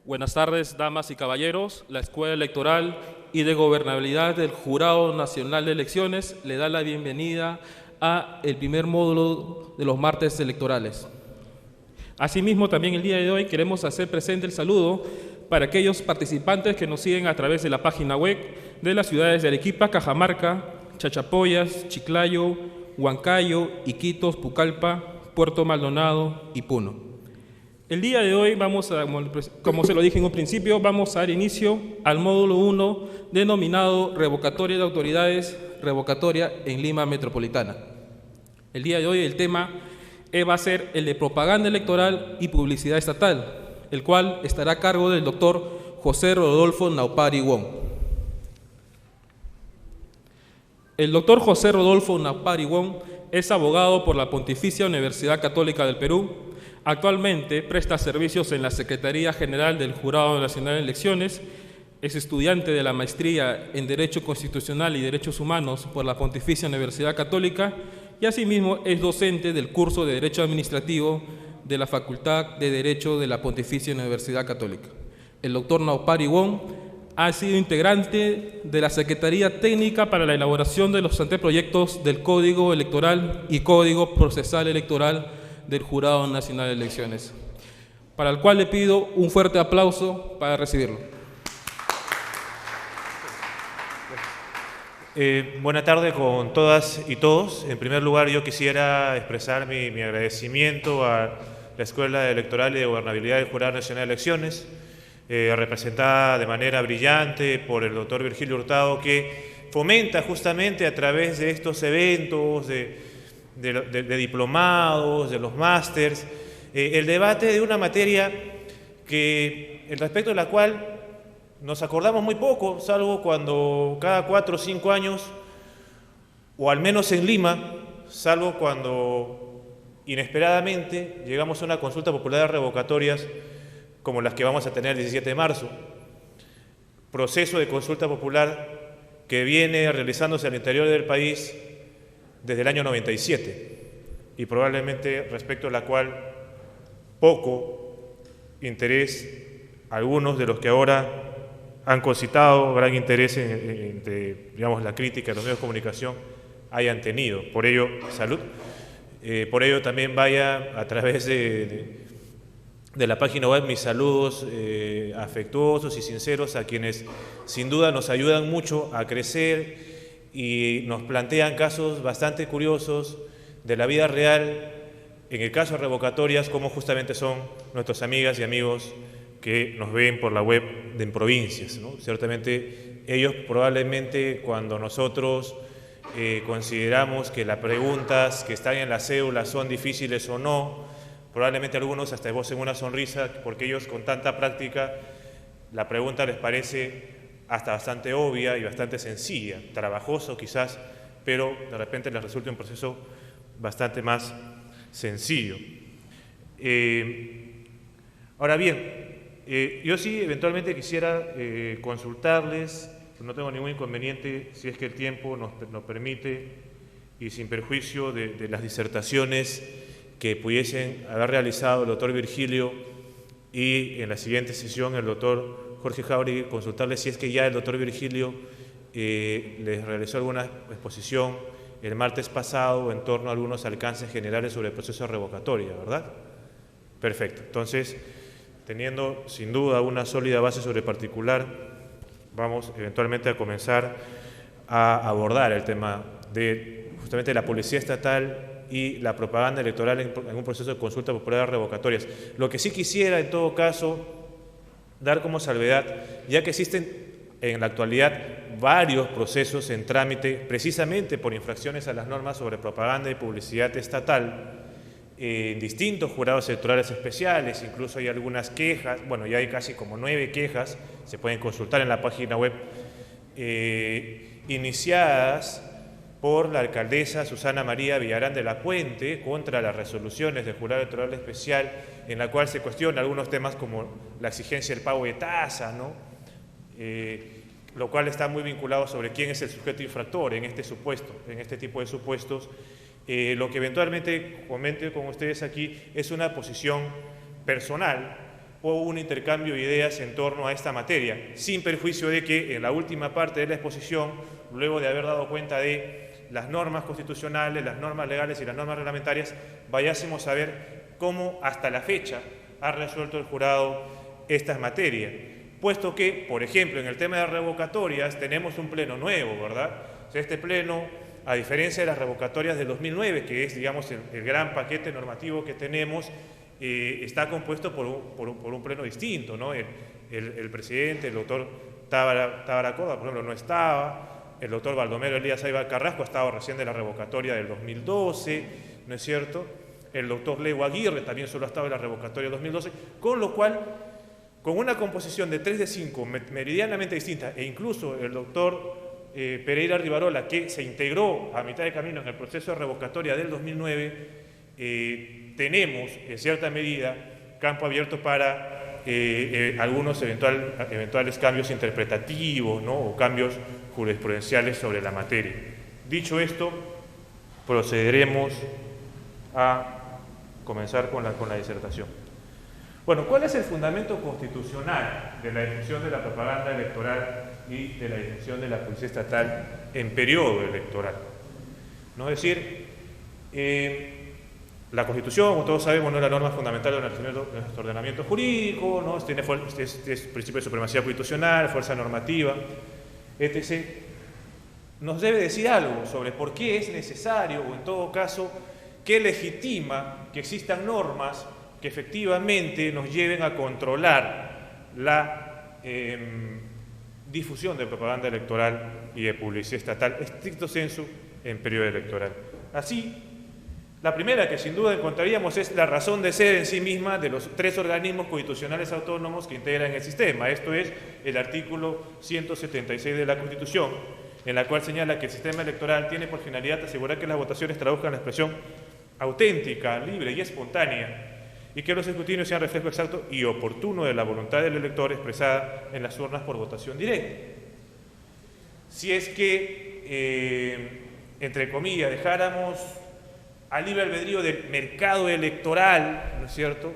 Buenas tardes, damas y caballeros. La Escuela Electoral y de Gobernabilidad del Jurado Nacional de Elecciones le da la bienvenida a el primer módulo de los martes electorales. Asimismo, también el día de hoy queremos hacer presente el saludo para aquellos participantes que nos siguen a través de la página web de las ciudades de Arequipa, Cajamarca, Chachapoyas, Chiclayo, Huancayo, Iquitos, Pucallpa, Puerto Maldonado y Puno. El día de hoy vamos a, como se lo dije en un principio, vamos a dar inicio al módulo 1 denominado Revocatoria de Autoridades, Revocatoria en Lima Metropolitana. El día de hoy el tema va a ser el de propaganda electoral y publicidad estatal, el cual estará a cargo del doctor José Rodolfo Naupari Wong. El doctor José Rodolfo Naupari Wong es abogado por la Pontificia Universidad Católica del Perú. Actualmente presta servicios en la Secretaría General del Jurado Nacional de Elecciones, es estudiante de la maestría en Derecho Constitucional y Derechos Humanos por la Pontificia Universidad Católica y asimismo es docente del curso de Derecho Administrativo de la Facultad de Derecho de la Pontificia Universidad Católica. El doctor Naupari Wong ha sido integrante de la Secretaría Técnica para la elaboración de los anteproyectos del Código Electoral y Código Procesal Electoral del Jurado Nacional de Elecciones, para el cual le pido un fuerte aplauso para recibirlo. Buenas tardes con todas y todos. En primer lugar, yo quisiera expresar mi agradecimiento a la Escuela Electoral y de Gobernabilidad del Jurado Nacional de Elecciones, representada de manera brillante por el doctor Virgilio Hurtado, que fomenta justamente a través de estos eventos, de diplomados, de los másters, el debate de una materia que, el respecto de la cual nos acordamos muy poco, salvo cuando cada 4 o 5 años, o al menos en Lima, salvo cuando inesperadamente llegamos a una consulta popular de revocatorias como las que vamos a tener el 17 de marzo. Proceso de consulta popular que viene realizándose al interior del país desde el año 97 y probablemente respecto a la cual poco interés algunos de los que ahora han concitado gran interés entre digamos, la crítica de los medios de comunicación hayan tenido. Por ello, salud. Por ello también vaya a través de la página web mis saludos afectuosos y sinceros a quienes sin duda nos ayudan mucho a crecer y nos plantean casos bastante curiosos de la vida real, en el caso de revocatorias, como justamente son nuestras amigas y amigos que nos ven por la web de En Provincias, ¿no? Ciertamente ellos probablemente cuando nosotros consideramos que las preguntas que están en la cédula son difíciles o no, probablemente algunos hasta esbocen una sonrisa porque ellos con tanta práctica la pregunta les parece hasta bastante obvia y bastante sencilla, trabajoso quizás, pero de repente les resulta un proceso bastante más sencillo. Ahora bien, yo sí eventualmente quisiera consultarles, no tengo ningún inconveniente si es que el tiempo nos permite y sin perjuicio de las disertaciones que pudiesen haber realizado el doctor Virgilio y en la siguiente sesión el doctor Jorge Jauregui, consultarles si es que ya el doctor Virgilio les realizó alguna exposición el martes pasado en torno a algunos alcances generales sobre el proceso de revocatoria, ¿verdad? Perfecto. Entonces, teniendo sin duda una sólida base sobre el particular, vamos eventualmente a comenzar a abordar el tema de justamente la policía estatal y la propaganda electoral en un proceso de consulta popular de revocatorias. Lo que sí quisiera, en todo caso, dar como salvedad, ya que existen en la actualidad varios procesos en trámite, precisamente por infracciones a las normas sobre propaganda y publicidad estatal, en distintos jurados electorales especiales, incluso hay algunas quejas, bueno, ya hay casi como 9 quejas, se pueden consultar en la página web, iniciadas por la alcaldesa Susana María Villarán de la Puente contra las resoluciones del Jurado Electoral Especial, en la cual se cuestiona algunos temas como la exigencia del pago de tasa, ¿no? Lo cual está muy vinculado sobre quién es el sujeto infractor en este supuesto, en este tipo de supuestos. Lo que eventualmente comente con ustedes aquí es una posición personal o un intercambio de ideas en torno a esta materia, sin perjuicio de que en la última parte de la exposición, luego de haber dado cuenta de las normas constitucionales, las normas legales y las normas reglamentarias, vayásemos a ver cómo hasta la fecha ha resuelto el jurado estas materias. Puesto que, por ejemplo, en el tema de revocatorias tenemos un pleno nuevo, ¿verdad? O sea, este pleno, a diferencia de las revocatorias del 2009, que es, digamos, el gran paquete normativo que tenemos, está compuesto por un pleno distinto, ¿no? El presidente, el doctor Tábara Córdoba, por ejemplo, no estaba, el doctor Baldomero Elías Aybar Carrasco ha estado recién de la revocatoria del 2012, ¿no es cierto? El doctor Leo Aguirre también solo ha estado en la revocatoria del 2012, con lo cual, con una composición de 3 de 5 meridianamente distinta, e incluso el doctor Pereira Rivarola, que se integró a mitad de camino en el proceso de revocatoria del 2009, tenemos, en cierta medida, campo abierto para algunos eventuales cambios interpretativos, ¿no? O cambios jurisprudenciales sobre la materia. Dicho esto, procederemos a comenzar con la disertación. Bueno, ¿cuál es el fundamento constitucional de la difusión de la propaganda electoral y de la difusión de la publicidad estatal en periodo electoral? ¿No? Es decir, la Constitución, como todos sabemos, no es la norma fundamental de nuestro ordenamiento jurídico, ¿no? Es principio de supremacía constitucional, fuerza normativa, etc. Nos debe decir algo sobre por qué es necesario, o en todo caso, qué legitima que existan normas que efectivamente nos lleven a controlar la difusión de propaganda electoral y de publicidad estatal, estricto sensu, en periodo electoral. Así, la primera que sin duda encontraríamos es la razón de ser en sí misma de los 3 organismos constitucionales autónomos que integran el sistema. Esto es el artículo 176 de la Constitución, en la cual señala que el sistema electoral tiene por finalidad asegurar que las votaciones traduzcan la expresión auténtica, libre y espontánea, y que los escrutinios sean reflejo exacto y oportuno de la voluntad del elector expresada en las urnas por votación directa. Si es que, entre comillas, dejáramos al libre albedrío del mercado electoral, ¿no es cierto?,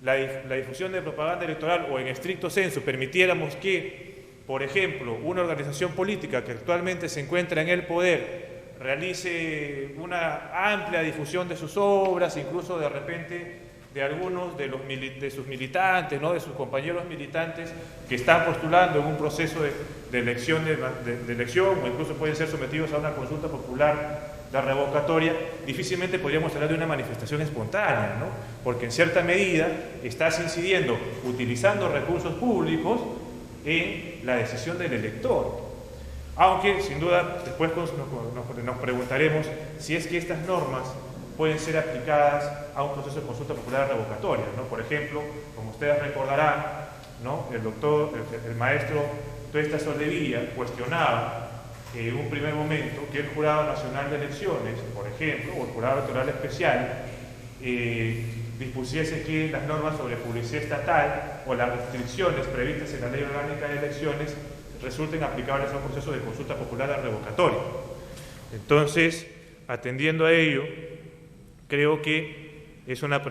la difusión de propaganda electoral, o en estricto sensu permitiéramos que, por ejemplo, una organización política que actualmente se encuentra en el poder realice una amplia difusión de sus obras, incluso de repente de algunos de sus militantes, ¿no?, de sus compañeros militantes que están postulando en un proceso de elección, o incluso pueden ser sometidos a una consulta popular de revocatoria, difícilmente podríamos hablar de una manifestación espontánea, ¿no? Porque en cierta medida estás incidiendo, utilizando recursos públicos, en la decisión del elector. Aunque, sin duda, después nos preguntaremos si es que estas normas pueden ser aplicadas a un proceso de consulta popular revocatoria, ¿no? Por ejemplo, como ustedes recordarán, ¿no?, el maestro Tuesta Soldevilla cuestionaba en un primer momento que el Jurado Nacional de Elecciones, por ejemplo, o el Jurado Electoral Especial, dispusiese que las normas sobre publicidad estatal o las restricciones previstas en la Ley Orgánica de Elecciones resulten aplicables a un proceso de consulta popular revocatoria. Entonces, atendiendo a ello, creo que es una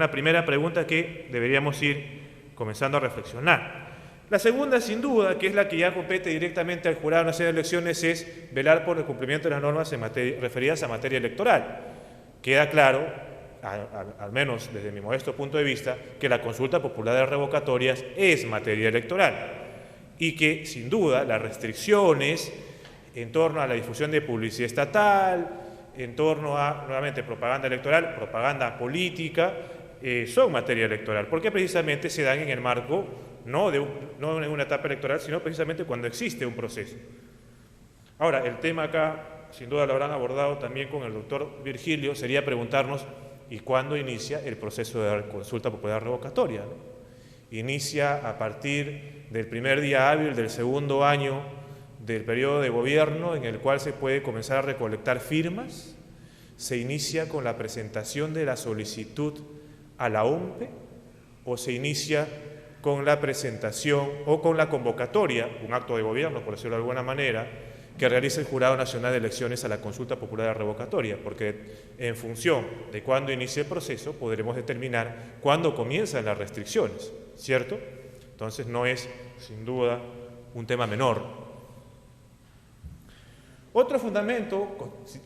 primera pregunta que deberíamos ir comenzando a reflexionar. La segunda, sin duda, que es la que ya compete directamente al Jurado Nacional de Elecciones, es velar por el cumplimiento de las normas referidas a materia electoral. Queda claro, al menos desde mi modesto punto de vista, que la consulta popular de revocatorias es materia electoral y que, sin duda, las restricciones en torno a la difusión de publicidad estatal, en torno a, nuevamente, propaganda electoral, propaganda política, son materia electoral, porque precisamente se dan en el marco no en una etapa electoral, sino precisamente cuando existe un proceso. Ahora, el tema acá, sin duda lo habrán abordado también con el doctor Virgilio, sería preguntarnos, ¿y cuándo inicia el proceso de consulta popular revocatoria, ¿no? Inicia a partir del primer día hábil del segundo año del periodo de gobierno, en el cual se puede comenzar a recolectar firmas. Se inicia con la presentación de la solicitud a la OMPE, o se inicia con la presentación o con la convocatoria, un acto de gobierno, por decirlo de alguna manera, que realice el Jurado Nacional de Elecciones a la consulta popular revocatoria, porque en función de cuándo inicie el proceso podremos determinar cuándo comienzan las restricciones, ¿cierto? Entonces no es, sin duda, un tema menor. Otro fundamento,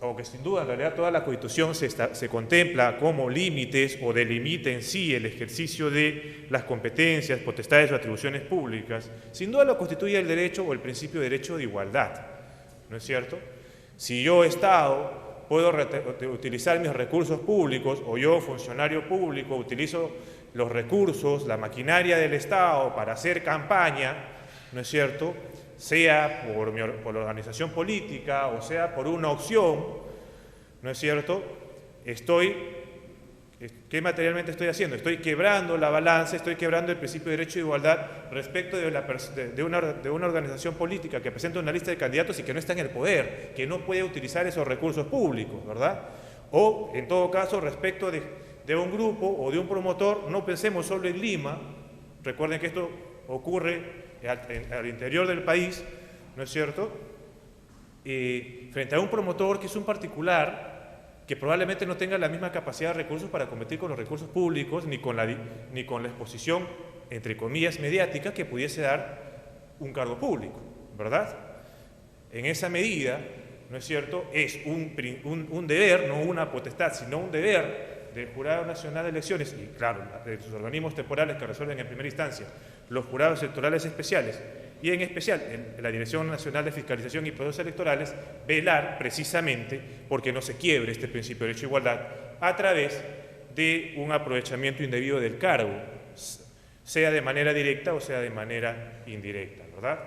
o que sin duda en realidad toda la Constitución se contempla como límites o delimita en sí el ejercicio de las competencias, potestades o atribuciones públicas, sin duda lo constituye el derecho o el principio de derecho de igualdad, ¿no es cierto? Si yo, Estado, puedo utilizar mis recursos públicos, o yo, funcionario público, utilizo los recursos, la maquinaria del Estado para hacer campaña, ¿no es cierto?, sea por la organización política o sea por una opción, ¿no es cierto?, ¿qué materialmente estoy haciendo? Estoy quebrando la balanza, estoy quebrando el principio de derecho de igualdad respecto de una organización política que presenta una lista de candidatos y que no está en el poder, que no puede utilizar esos recursos públicos, ¿verdad? O, en todo caso, respecto de un grupo o de un promotor, no pensemos solo en Lima, recuerden que esto ocurre al interior del país, ¿no es cierto?, frente a un promotor que es un particular que probablemente no tenga la misma capacidad de recursos para competir con los recursos públicos ni con la exposición, entre comillas, mediática que pudiese dar un cargo público, ¿verdad? En esa medida, ¿no es cierto?, es un deber, no una potestad, sino un deber del Jurado Nacional de Elecciones y, claro, de sus organismos temporales que resuelven en primera instancia, los jurados electorales especiales y en especial en la Dirección Nacional de Fiscalización y Procesos Electorales, velar precisamente porque no se quiebre este principio de derecho de igualdad a través de un aprovechamiento indebido del cargo, sea de manera directa o sea de manera indirecta, ¿verdad?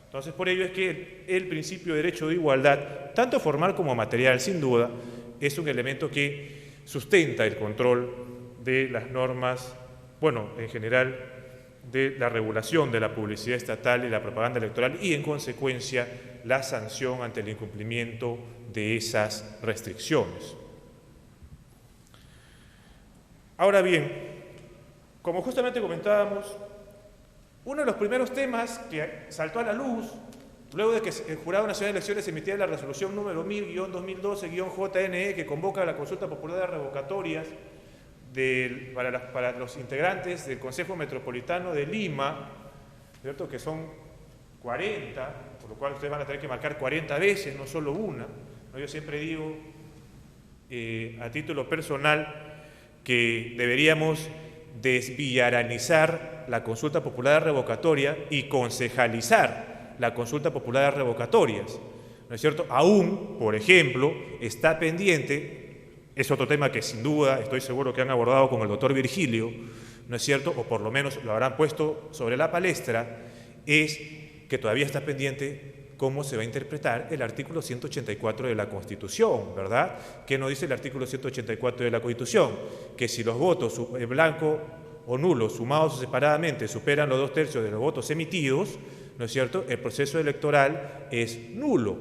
Entonces, por ello es que el principio de derecho de igualdad, tanto formal como material, sin duda, es un elemento que sustenta el control de las normas, bueno, en general, de la regulación de la publicidad estatal y la propaganda electoral y, en consecuencia, la sanción ante el incumplimiento de esas restricciones. Ahora bien, como justamente comentábamos, uno de los primeros temas que saltó a la luz, luego de que el Jurado Nacional de Elecciones emitiera la resolución número 1000-2012-JNE que convoca a la consulta popular de revocatorias para los integrantes del Consejo Metropolitano de Lima, ¿cierto?, que son 40, por lo cual ustedes van a tener que marcar 40 veces, no solo una, ¿no? Yo siempre digo, a título personal, que deberíamos desvillaranizar la consulta popular revocatoria y concejalizar la consulta popular de revocatorias, ¿no es cierto? Aún, por ejemplo, está pendiente, es otro tema que sin duda estoy seguro que han abordado con el doctor Virgilio, ¿no es cierto?, o por lo menos lo habrán puesto sobre la palestra, es que todavía está pendiente cómo se va a interpretar el artículo 184 de la Constitución, ¿verdad? ¿Qué nos dice el artículo 184 de la Constitución? Que si los votos blanco o nulo sumados separadamente superan los 2/3 de los votos emitidos, ¿no es cierto?, el proceso electoral es nulo.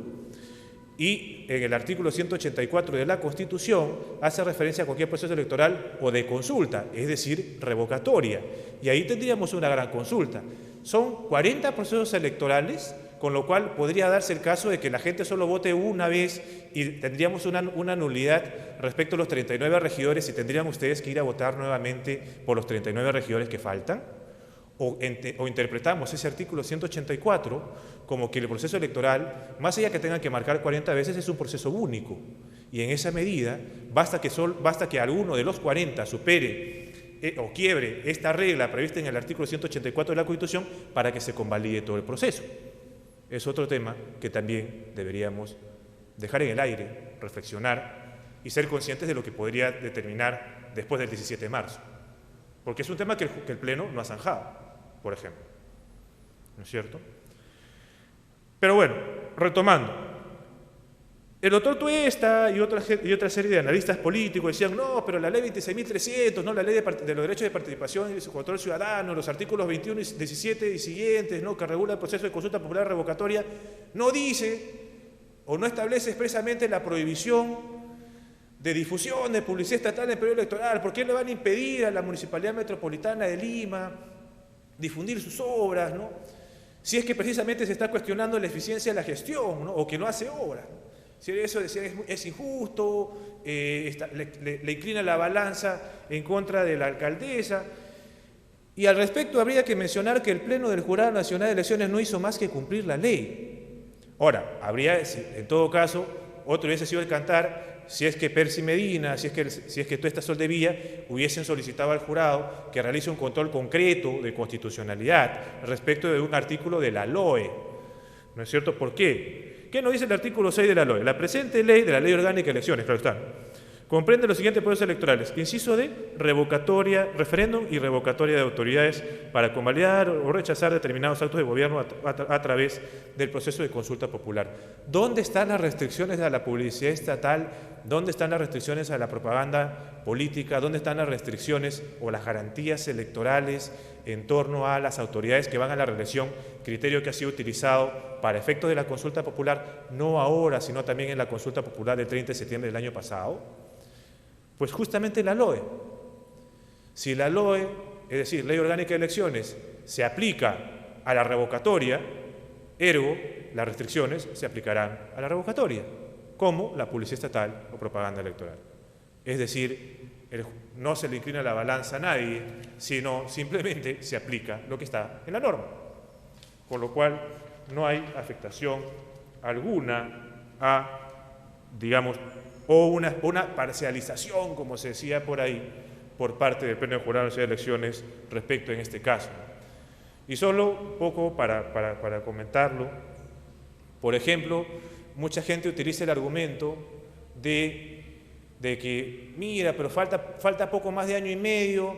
Y en el artículo 184 de la Constitución hace referencia a cualquier proceso electoral o de consulta, es decir, revocatoria. Y ahí tendríamos una gran consulta. Son 40 procesos electorales, con lo cual podría darse el caso de que la gente solo vote una vez y tendríamos una nulidad respecto a los 39 regidores y tendrían ustedes que ir a votar nuevamente por los 39 regidores que faltan. O interpretamos ese artículo 184 como que el proceso electoral, más allá que tengan que marcar 40 veces, es un proceso único. Y en esa medida, basta que alguno de los 40 supere o quiebre esta regla prevista en el artículo 184 de la Constitución para que se convalide todo el proceso. Es otro tema que también deberíamos dejar en el aire, reflexionar y ser conscientes de lo que podría determinar después del 17 de marzo. Porque es un tema que el Pleno no ha zanjado, por ejemplo, ¿no es cierto? Pero bueno, retomando, el doctor Tuesta y otra serie de analistas políticos decían, no, pero la ley 26.300, no, la ley de los derechos de participación y control ciudadano, los artículos 21 y 17 y siguientes, ¿no?, que regula el proceso de consulta popular revocatoria, no dice o no establece expresamente la prohibición de difusión de publicidad estatal en el periodo electoral. ¿Por qué le van a impedir a la Municipalidad Metropolitana de Lima difundir sus obras, ¿no? si es que precisamente se está cuestionando la eficiencia de la gestión, ¿no? O que no hace obra. Si eso es injusto, le inclina la balanza en contra de la alcaldesa. Y al respecto habría que mencionar que el Pleno del Jurado Nacional de Elecciones no hizo más que cumplir la ley. Ahora, habría, en todo caso, otro hubiese sido el cantar si es que Percy Medina, si es que Tuesta Soldevilla hubiesen solicitado al jurado que realice un control concreto de constitucionalidad respecto de un artículo de la LOE. ¿No es cierto? ¿Por qué? ¿Qué nos dice el artículo 6 de la LOE? La presente ley, de la Ley Orgánica de Elecciones, claro está, comprende los siguientes procesos electorales. Inciso D, revocatoria, referéndum y revocatoria de autoridades para convalidar o rechazar determinados actos de gobierno a través del proceso de consulta popular. ¿Dónde están las restricciones a la publicidad estatal? ¿Dónde están las restricciones a la propaganda política? ¿Dónde están las restricciones o las garantías electorales en torno a las autoridades que van a la reelección? Criterio que ha sido utilizado para efectos de la consulta popular, no ahora, sino también en la consulta popular del 30 de septiembre del año pasado. Pues justamente la LOE. Si la LOE, es decir, Ley Orgánica de Elecciones, se aplica a la revocatoria, ergo, las restricciones se aplicarán a la revocatoria, como la publicidad estatal o propaganda electoral. Es decir, no se le inclina la balanza a nadie, sino simplemente se aplica lo que está en la norma. Con lo cual, no hay afectación alguna a, digamos, o una parcialización, como se decía por ahí, por parte del Pleno del Jurado Nacional de Elecciones respecto en este caso. Y solo un poco para comentarlo, por ejemplo, mucha gente utiliza el argumento de que, mira, pero falta poco más de año y medio,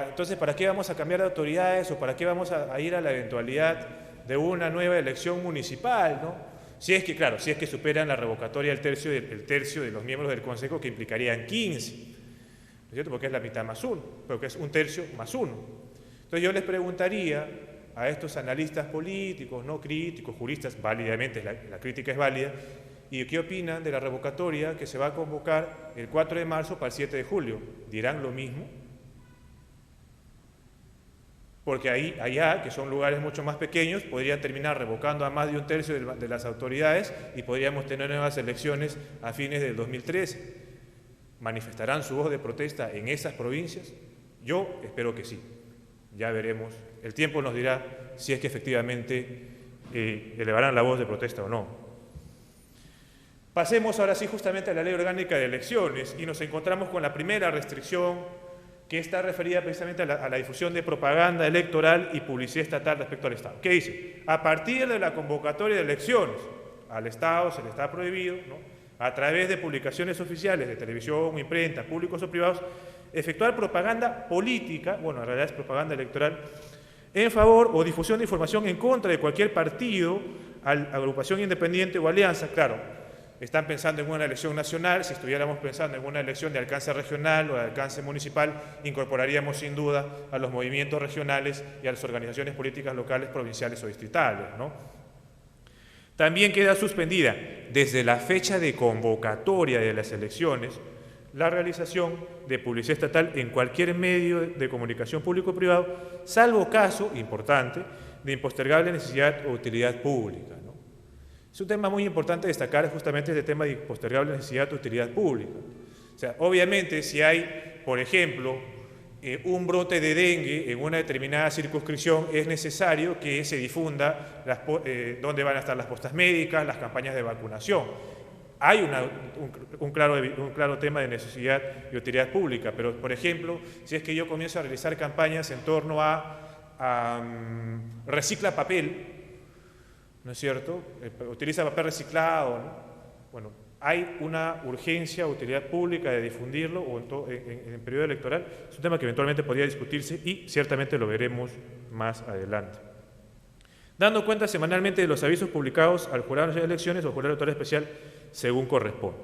entonces, ¿para qué vamos a cambiar de autoridades o para qué vamos a ir a la eventualidad de una nueva elección municipal, ¿no? Si es que, claro, si es que superan la revocatoria el tercio de los miembros del Consejo, que implicarían 15, ¿no es cierto? Porque es la mitad más uno, porque es un tercio más uno. Entonces yo les preguntaría a estos analistas políticos, no críticos, juristas, válidamente, la crítica es válida, ¿y qué opinan de la revocatoria que se va a convocar el 4 de marzo para el 7 de julio? ¿Dirán lo mismo? Porque allá, que son lugares mucho más pequeños, podrían terminar revocando a más de un tercio de las autoridades y podríamos tener nuevas elecciones a fines del 2013. ¿Manifestarán su voz de protesta en esas provincias? Yo espero que sí. Ya veremos. El tiempo nos dirá si es que efectivamente elevarán la voz de protesta o no. Pasemos ahora sí justamente a la Ley Orgánica de Elecciones y nos encontramos con la primera restricción, que está referida precisamente a la difusión de propaganda electoral y publicidad estatal respecto al Estado. ¿Qué dice? A partir de la convocatoria de elecciones, al Estado se le está prohibido, ¿no?, a través de publicaciones oficiales de televisión, imprenta, públicos o privados, efectuar propaganda política, bueno, en realidad es propaganda electoral, en favor o difusión de información en contra de cualquier partido, agrupación independiente o alianza. Claro, están pensando en una elección nacional. Si estuviéramos pensando en una elección de alcance regional o de alcance municipal, incorporaríamos sin duda a los movimientos regionales y a las organizaciones políticas locales, provinciales o distritales, ¿no? También queda suspendida desde la fecha de convocatoria de las elecciones la realización de publicidad estatal en cualquier medio de comunicación público o privado, salvo caso, importante, de impostergable necesidad o utilidad pública, ¿no? Es un tema muy importante destacar justamente este tema de impostergable necesidad o utilidad pública. O sea, obviamente si hay, por ejemplo, un brote de dengue en una determinada circunscripción, es necesario que se difunda dónde van a estar las postas médicas, las campañas de vacunación. Hay un claro tema de necesidad y utilidad pública, pero, por ejemplo, si es que yo comienzo a realizar campañas en torno a recicla papel, ¿no es cierto? Utiliza papel reciclado, ¿no? Bueno, hay una urgencia o utilidad pública de difundirlo o en el periodo electoral. Es un tema que eventualmente podría discutirse y ciertamente lo veremos más adelante. Dando cuenta semanalmente de los avisos publicados al Jurado Nacional de Elecciones o Jurado Electoral Especial según corresponde.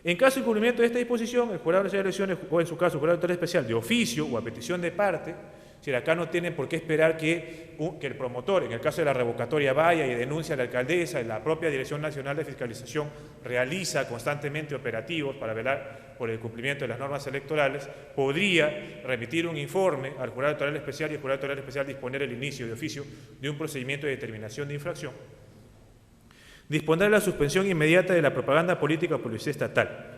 En caso de incumplimiento de esta disposición, el Jurado Nacional de Elecciones o en su caso el Jurado Electoral Especial de oficio o a petición de parte Es decir, acá no tienen por qué esperar que el promotor, en el caso de la revocatoria, vaya y denuncie a la alcaldesa. La propia Dirección Nacional de Fiscalización realiza constantemente operativos para velar por el cumplimiento de las normas electorales. Podría remitir un informe al Jurado Electoral Especial y el Jurado Electoral Especial disponer el inicio de oficio de un procedimiento de determinación de infracción. Disponer la suspensión inmediata de la propaganda política o publicidad estatal.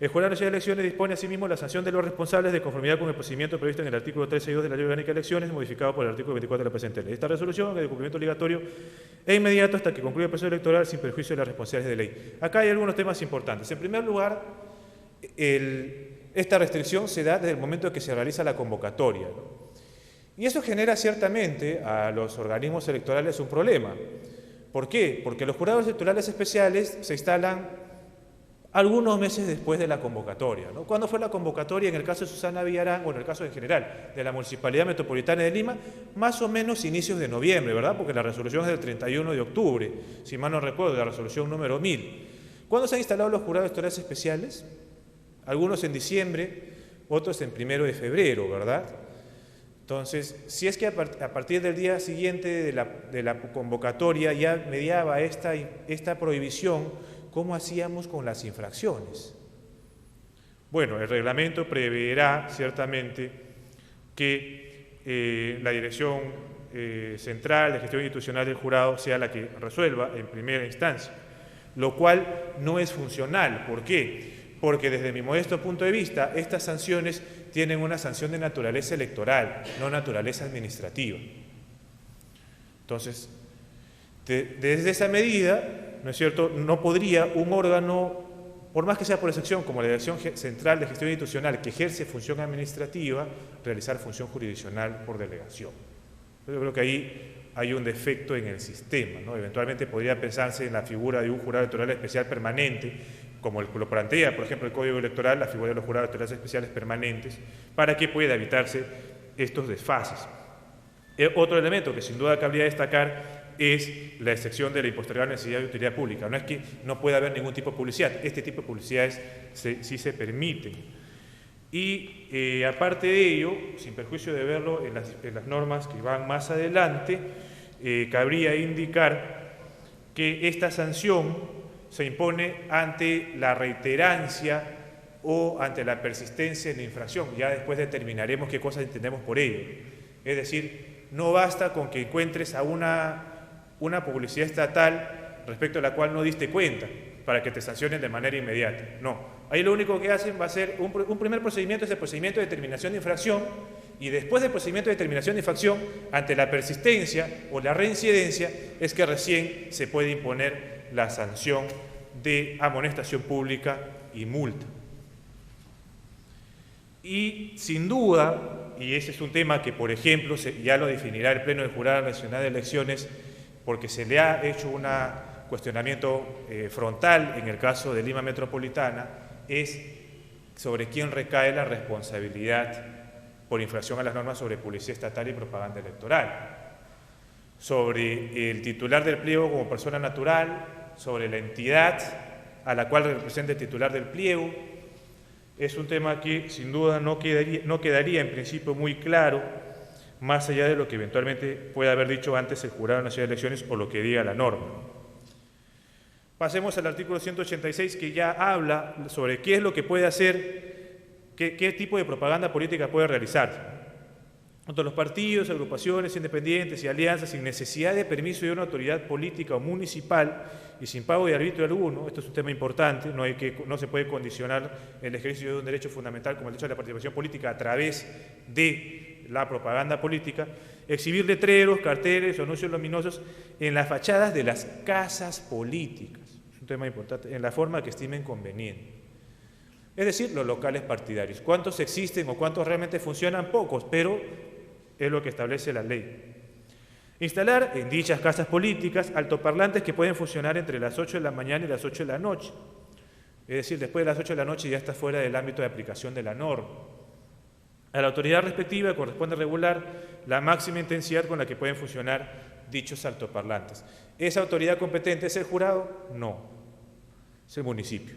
El Jurado Nacional de Elecciones dispone asimismo la sanción de los responsables de conformidad con el procedimiento previsto en el artículo 13.2 de la Ley Orgánica de Elecciones, modificado por el artículo 24 de la presente ley. Esta resolución es de cumplimiento obligatorio e inmediato hasta que concluya el proceso electoral sin perjuicio de las responsabilidades de ley. Acá hay algunos temas importantes. En primer lugar, esta restricción se da desde el momento en que se realiza la convocatoria, ¿no? Y eso genera ciertamente a los organismos electorales un problema. ¿Por qué? Porque los jurados electorales especiales se instalan algunos meses después de la convocatoria, ¿no? ¿Cuándo fue la convocatoria? En el caso de Susana Villarán, o en el caso en general de la Municipalidad Metropolitana de Lima, más o menos inicios de noviembre, ¿verdad? Porque la resolución es del 31 de octubre, si mal no recuerdo, la resolución número 1000. ¿Cuándo se han instalado los jurados electorales especiales? Algunos en diciembre, otros en 1 de febrero, ¿verdad? Entonces, si es que a partir del día siguiente de la convocatoria ya mediaba esta prohibición, ¿cómo hacíamos con las infracciones? Bueno, el reglamento preverá ciertamente que la Dirección Central de Gestión Institucional del Jurado sea la que resuelva en primera instancia, lo cual no es funcional. ¿Por qué? Porque desde mi modesto punto de vista, estas sanciones tienen una sanción de naturaleza electoral, no naturaleza administrativa. Entonces, desde esa medida, ¿no es cierto?, no podría un órgano, por más que sea por excepción, como la Dirección Central de Gestión Institucional, que ejerce función administrativa, realizar función jurisdiccional por delegación. Yo creo que ahí hay un defecto en el sistema, ¿no? Eventualmente podría pensarse en la figura de un jurado electoral especial permanente, como lo plantea, por ejemplo, el Código Electoral, la figura de los jurados electorales especiales permanentes, para que pueda evitarse estos desfases. Otro elemento que sin duda cabría destacar es la excepción de la impostergable necesidad de utilidad pública. No es que no pueda haber ningún tipo de publicidad, este tipo de publicidades sí se permiten. Y aparte de ello, sin perjuicio de verlo en las normas que van más adelante, cabría indicar que esta sanción se impone ante la reiterancia o ante la persistencia en la infracción. Ya después determinaremos qué cosas entendemos por ello. Es decir, no basta con que encuentres a una publicidad estatal respecto a la cual no diste cuenta para que te sancionen de manera inmediata. No, ahí lo único que hacen va a ser un primer procedimiento, es el procedimiento de determinación de infracción, y después del procedimiento de determinación de infracción, ante la persistencia o la reincidencia, es que recién se puede imponer la sanción de amonestación pública y multa. Y sin duda, y ese es un tema que, por ejemplo, ya lo definirá el Pleno del Jurado Nacional de Elecciones, porque se le ha hecho un cuestionamiento frontal en el caso de Lima Metropolitana, es sobre quién recae la responsabilidad por infracción a las normas sobre publicidad estatal y propaganda electoral. Sobre el titular del pliego como persona natural, sobre la entidad a la cual representa el titular del pliego. Es un tema que sin duda no quedaría en principio muy claro, más allá de lo que eventualmente pueda haber dicho antes el Jurado Nacional de Elecciones o lo que diga la norma. Pasemos al artículo 186, que ya habla sobre qué es lo que puede hacer, qué tipo de propaganda política puede realizar. Tanto los partidos, agrupaciones independientes y alianzas, sin necesidad de permiso de una autoridad política o municipal y sin pago de arbitrio alguno, esto es un tema importante, no se puede condicionar el ejercicio de un derecho fundamental como el derecho a la participación política a través de la propaganda política, exhibir letreros, carteles o anuncios luminosos en las fachadas de las casas políticas, es un tema importante, en la forma que estimen conveniente. Es decir, los locales partidarios. ¿Cuántos existen o cuántos realmente funcionan? Pocos, pero es lo que establece la ley. Instalar en dichas casas políticas altoparlantes que pueden funcionar entre las 8 de la mañana y las 8 de la noche. Es decir, después de las 8 de la noche ya está fuera del ámbito de aplicación de la norma. A la autoridad respectiva corresponde regular la máxima intensidad con la que pueden funcionar dichos altoparlantes. ¿Esa autoridad competente es el jurado? No, es el municipio.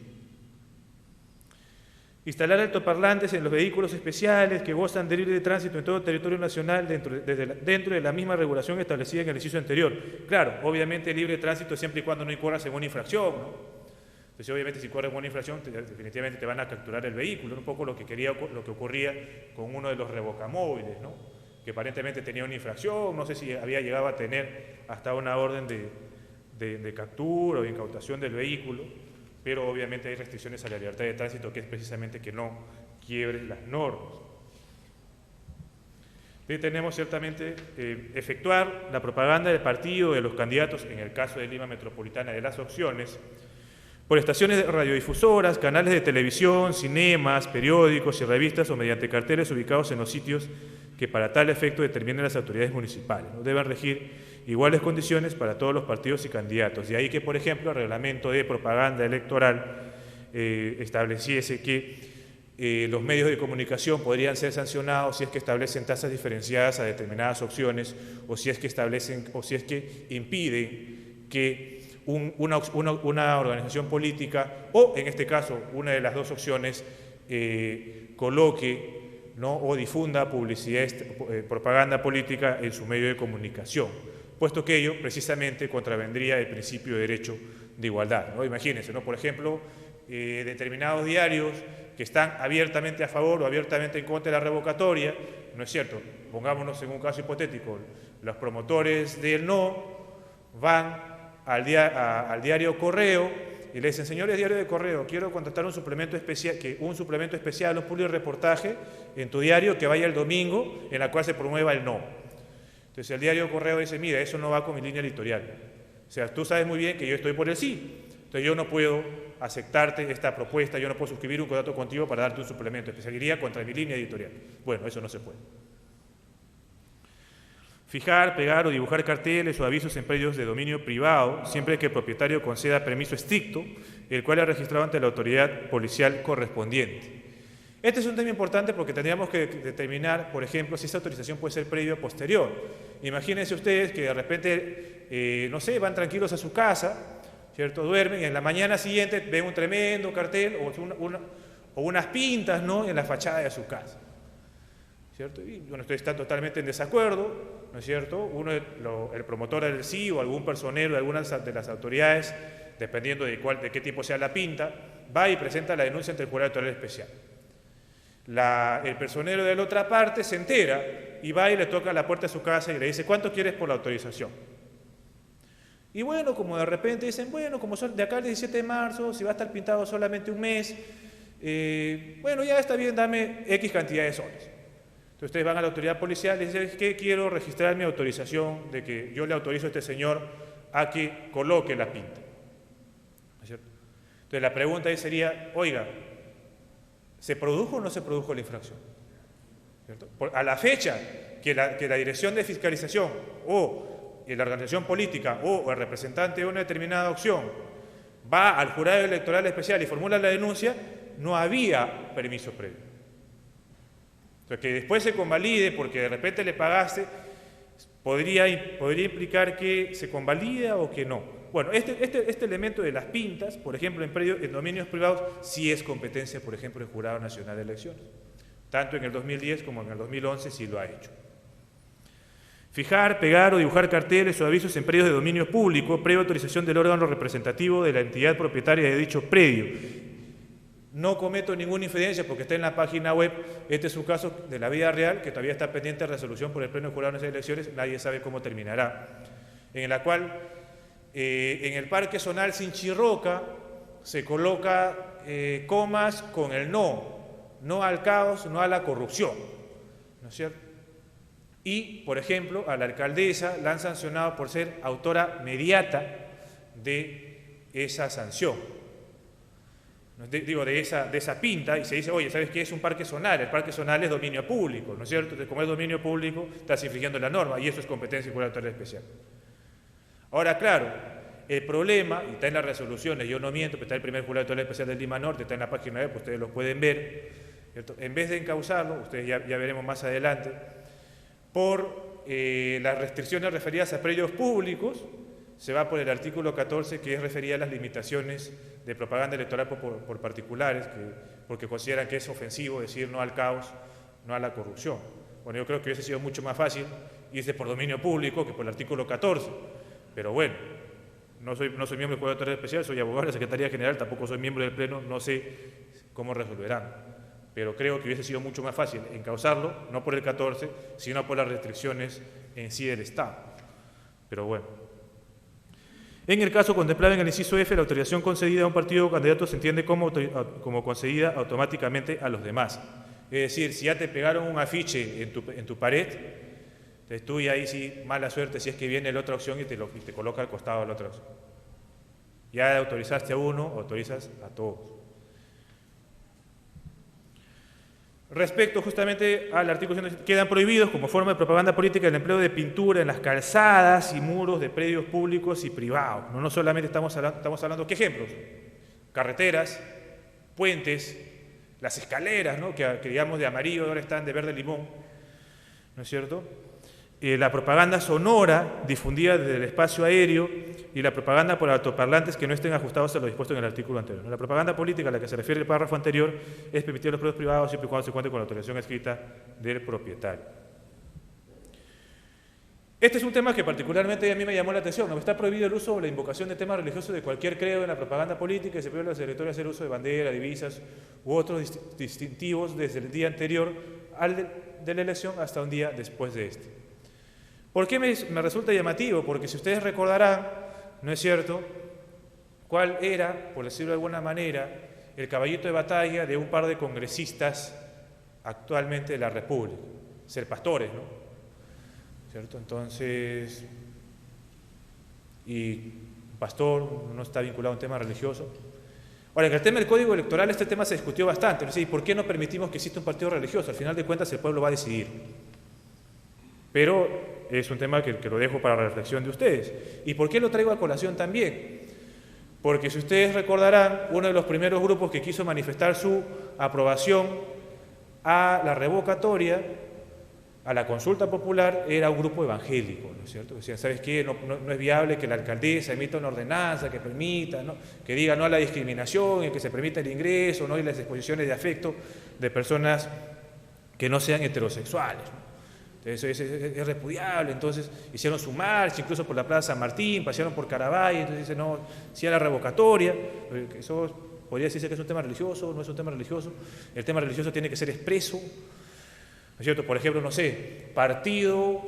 Instalar altoparlantes en los vehículos especiales que gozan de libre tránsito en todo el territorio nacional dentro de la misma regulación establecida en el inciso anterior. Claro, obviamente libre tránsito siempre y cuando no incurras en una infracción, ¿no? Entonces, obviamente, si corres en una infracción, definitivamente te van a capturar el vehículo. Un poco lo que ocurría con uno de los revocamóviles, ¿no? Que aparentemente tenía una infracción, no sé si había llegado a tener hasta una orden de captura o de incautación del vehículo, pero obviamente hay restricciones a la libertad de tránsito, que es precisamente que no quiebre las normas. Tenemos ciertamente efectuar la propaganda del partido de los candidatos, en el caso de Lima Metropolitana, de las opciones, por estaciones radiodifusoras, canales de televisión, cinemas, periódicos y revistas o mediante carteles ubicados en los sitios que para tal efecto determinen las autoridades municipales, ¿no? Deben regir iguales condiciones para todos los partidos y candidatos. De ahí que, por ejemplo, el reglamento de propaganda electoral estableciese que los medios de comunicación podrían ser sancionados si es que establecen tasas diferenciadas a determinadas opciones o si es que impiden que una organización política o, en este caso, una de las dos opciones coloque, ¿no?, o difunda publicidad, propaganda política en su medio de comunicación, puesto que ello precisamente contravendría el principio de derecho de igualdad, ¿no? Imagínense, ¿no?, por ejemplo, determinados diarios que están abiertamente a favor o abiertamente en contra de la revocatoria, ¿no es cierto? Pongámonos en un caso hipotético, los promotores del no van al diario Correo y le dicen: señores diario de Correo, quiero contratar un suplemento especial, un publireportaje en tu diario que vaya el domingo, en la cual se promueva el no. Entonces el diario Correo dice: mira, eso no va con mi línea editorial. O sea, tú sabes muy bien que yo estoy por el sí. Entonces yo no puedo aceptarte esta propuesta, yo no puedo suscribir un contrato contigo para darte un suplemento especial, iría contra mi línea editorial. Bueno, eso no se puede. Fijar, pegar o dibujar carteles o avisos en predios de dominio privado, siempre que el propietario conceda permiso estricto, el cual es registrado ante la autoridad policial correspondiente. Este es un tema importante porque tendríamos que determinar, por ejemplo, si esa autorización puede ser previa o posterior. Imagínense ustedes que de repente, no sé, van tranquilos a su casa, ¿cierto? Duermen y en la mañana siguiente ven un tremendo cartel o unas pintas, ¿no?, en la fachada de su casa, ¿cierto? Y bueno, ustedes están totalmente en desacuerdo, ¿no es cierto? El promotor del sí o algún personero de algunas de las autoridades, dependiendo de qué tipo sea la pinta, va y presenta la denuncia ante el jurado electoral especial. El personero de la otra parte se entera y va y le toca la puerta de su casa y le dice: ¿cuánto quieres por la autorización? Y bueno, como de repente dicen: bueno, como son de acá al 17 de marzo, si va a estar pintado solamente un mes, bueno, ya está bien, dame X cantidad de soles. Entonces ustedes van a la autoridad policial y dicen: ¿qué? Quiero registrar mi autorización de que yo le autorizo a este señor a que coloque la pinta, ¿no es cierto? Entonces la pregunta ahí sería: oiga, ¿se produjo o no se produjo la infracción? ¿Cierto? A la fecha que la Dirección de Fiscalización o la organización política o el representante de una determinada opción va al jurado electoral especial y formula la denuncia, no había permiso previo. Entonces, que después se convalide porque de repente le pagaste, podría implicar que se convalida o que no. Bueno, este elemento de las pintas, por ejemplo, en dominios privados, sí es competencia, por ejemplo, del Jurado Nacional de Elecciones. Tanto en el 2010 como en el 2011 sí lo ha hecho. Fijar, pegar o dibujar carteles o avisos en predios de dominio público, previa autorización del órgano representativo de la entidad propietaria de dicho predio. No cometo ninguna infidencia porque está en la página web. Este es un caso de la vida real que todavía está pendiente de resolución por el Pleno Jurado Nacional de Elecciones, nadie sabe cómo terminará, en la cual en el Parque Zonal Sinchirroca se coloca comas con el no al caos, no a la corrupción, ¿no es cierto? Y, por ejemplo, a la alcaldesa la han sancionado por ser autora mediata de esa sanción, de esa pinta, y se dice: oye, ¿sabes qué es un parque zonal? El parque zonal es dominio público, ¿no es cierto? Entonces, como es dominio público, estás infringiendo la norma, y eso es competencia del Jurado Electoral Especial. Ahora, claro, el problema, y está en las resoluciones, yo no miento, pero está el primer Jurado Electoral Especial del Lima Norte, está en la página web, ustedes lo pueden ver, ¿cierto? En vez de encauzarlo, ustedes ya veremos más adelante, por las restricciones referidas a predios públicos, se va por el artículo 14, que es referida a las limitaciones de propaganda electoral por particulares, porque consideran que es ofensivo decir no al caos, no a la corrupción. Bueno, yo creo que hubiese sido mucho más fácil irse por dominio público que por el artículo 14, pero bueno, no soy miembro del Jurado Electoral Especial, soy abogado de la Secretaría General, tampoco soy miembro del Pleno, no sé cómo resolverán, pero creo que hubiese sido mucho más fácil encauzarlo, no por el 14, sino por las restricciones en sí del Estado. Pero bueno. En el caso contemplado en el inciso F, la autorización concedida a un partido o candidato se entiende como concedida automáticamente a los demás. Es decir, si ya te pegaron un afiche en tu pared, entonces tú y ahí sí, mala suerte si es que viene la otra opción y te coloca al costado de la otra opción. Ya autorizaste a uno, autorizas a todos. Respecto justamente al artículo 100, quedan prohibidos como forma de propaganda política el empleo de pintura en las calzadas y muros de predios públicos y privados. No solamente estamos hablando, ¿qué ejemplos? Carreteras, puentes, las escaleras, ¿no? que digamos de amarillo ahora están de verde limón, ¿no es cierto? La propaganda sonora difundida desde el espacio aéreo y la propaganda por altoparlantes que no estén ajustados a lo dispuesto en el artículo anterior. La propaganda política a la que se refiere el párrafo anterior es permitir a los predios privados siempre y cuando se cuente con la autorización escrita del propietario. Este es un tema que particularmente a mí me llamó la atención. ¿No? Está prohibido el uso o la invocación de temas religiosos de cualquier credo en la propaganda política y se prohíbe a los electores hacer uso de banderas, divisas u otros distintivos desde el día anterior de la elección hasta un día después de este. ¿Por qué me resulta llamativo? Porque si ustedes recordarán, ¿no es cierto?, cuál era, por decirlo de alguna manera, el caballito de batalla de un par de congresistas actualmente de la República, ser pastores, ¿no? ¿Cierto? Entonces, y un pastor no está vinculado a un tema religioso. Ahora, en el tema del Código Electoral, este tema se discutió bastante, ¿no? ¿Y por qué no permitimos que exista un partido religioso? Al final de cuentas, el pueblo va a decidir. Pero es un tema que lo dejo para la reflexión de ustedes. ¿Y por qué lo traigo a colación también? Porque si ustedes recordarán, uno de los primeros grupos que quiso manifestar su aprobación a la revocatoria, a la consulta popular, era un grupo evangélico, ¿no es cierto? Decían, ¿sabes qué? No es viable que la alcaldesa emita una ordenanza que permita, ¿no? Que diga no a la discriminación, y que se permita el ingreso, ¿no? Y las exposiciones de afecto de personas que no sean heterosexuales, ¿no? Entonces, es repudiable. Entonces hicieron su marcha, incluso por la Plaza San Martín, pasearon por Carabay, entonces dicen, no, si a la revocatoria, eso podría decirse que es un tema religioso, no es un tema religioso, el tema religioso tiene que ser expreso, ¿no es cierto? Por ejemplo, no sé, Partido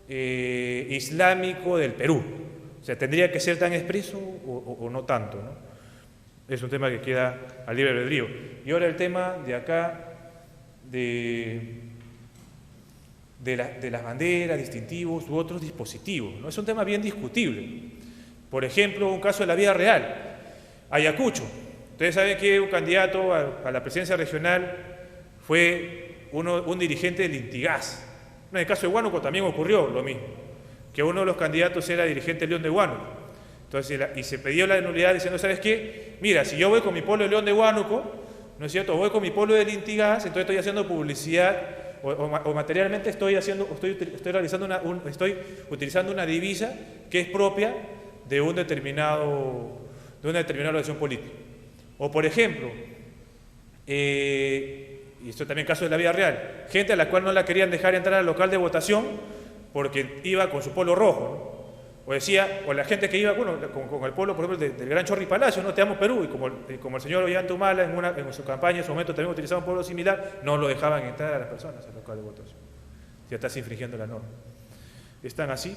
Islámico del Perú, o sea, ¿tendría que ser tan expreso o no tanto, ¿no? Es un tema que queda al libre albedrío. Y ahora el tema de acá, de las banderas, distintivos u otros dispositivos, ¿no? Es un tema bien discutible. Por ejemplo, un caso de la vida real, Ayacucho. Ustedes saben que un candidato a la presidencia regional fue un dirigente del Intigas. En el caso de Huánuco también ocurrió lo mismo, que uno de los candidatos era dirigente del León de Huánuco. Entonces, y se pidió la nulidad diciendo, ¿sabes qué? Mira, si yo voy con mi pueblo de León de Huánuco, ¿no es cierto? Voy con mi pueblo del Intigas, entonces estoy haciendo publicidad o materialmente estoy utilizando una divisa que es propia de una determinada organización política. O por ejemplo, y esto también caso de la vida real, gente a la cual no la querían dejar entrar al local de votación porque iba con su polo rojo, ¿no? O la gente que iba, bueno, con el pueblo, por ejemplo, del Gran Chorri Palacio, ¿no? Te amo Perú, y como el señor Ollantumala en su campaña en su momento también utilizaba un pueblo similar, no lo dejaban entrar a las personas al local de votación. Ya estás infringiendo la norma. Están así.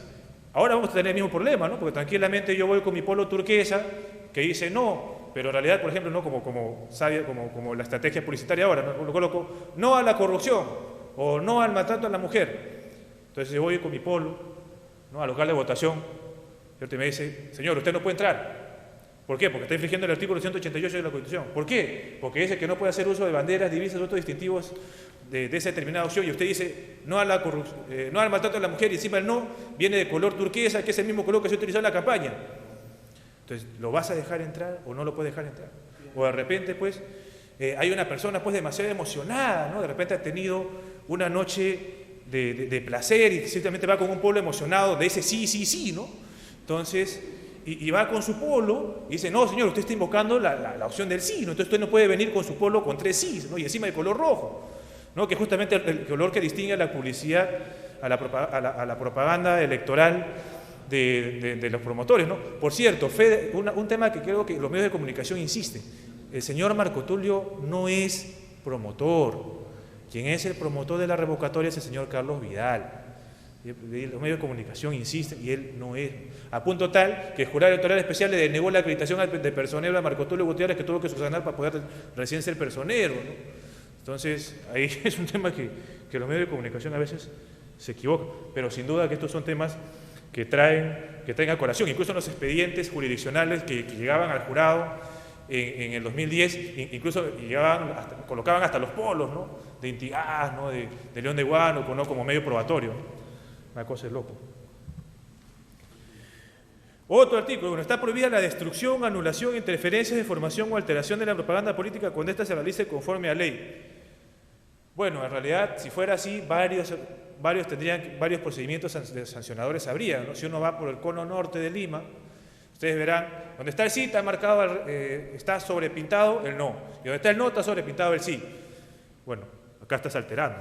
Ahora vamos a tener el mismo problema, ¿no? Porque tranquilamente yo voy con mi polo turquesa, que dice no, pero en realidad, por ejemplo, no como la estrategia publicitaria ahora, ¿no? Lo coloco no a la corrupción o no al maltrato a la mujer. Entonces yo voy con mi polo, ¿no? Al local de votación, y me dice, señor, usted no puede entrar. ¿Por qué? Porque está infringiendo el artículo 188 de la Constitución. ¿Por qué? Porque dice que no puede hacer uso de banderas, divisas u otros distintivos de esa determinada opción, y usted dice no a la no al maltrato a la mujer, y encima el no viene de color turquesa, que es el mismo color que se utilizó en la campaña. Entonces, ¿lo vas a dejar entrar o no lo puedes dejar entrar? O de repente, pues, hay una persona pues demasiado emocionada, ¿no? De repente ha tenido una noche de placer y simplemente va con un pueblo emocionado de ese sí, sí, sí, ¿no? Entonces, y va con su polo y dice, no, señor, usted está invocando la opción del sí, ¿no? Entonces usted no puede venir con su polo con 3 sí, ¿no? Y encima el color rojo, ¿no? Que es justamente el color que distingue a la publicidad, a la propaganda electoral de los promotores, ¿no? Por cierto, un tema que creo que los medios de comunicación insisten, el señor Marco Tulio no es promotor, quien es el promotor de la revocatoria es el señor Carlos Vidal. Los medios de comunicación insisten y él no es. A punto tal que el jurado electoral especial le denegó la acreditación de personero a Marco Tulio Gutiérrez, que tuvo que subsanar para poder recién ser personero, ¿no? Entonces, ahí es un tema que los medios de comunicación a veces se equivocan, pero sin duda que estos son temas que traen a colación, incluso en los expedientes jurisdiccionales que llegaban al jurado en el 2010, incluso colocaban hasta los polos, ¿no? De Intigás, ¿no? de León de Huánuco, ¿no? Como medio probatorio, ¿no? Una cosa es loco. Otro artículo, bueno, está prohibida la destrucción, anulación, interferencias, deformación o alteración de la propaganda política cuando ésta se realice conforme a ley. Bueno, en realidad, si fuera así, varios procedimientos sancionadores habría, ¿no? Si uno va por el cono norte de Lima, ustedes verán, donde está el sí está marcado, está sobrepintado el no, y donde está el no está sobrepintado el sí. Bueno, acá estás alterando,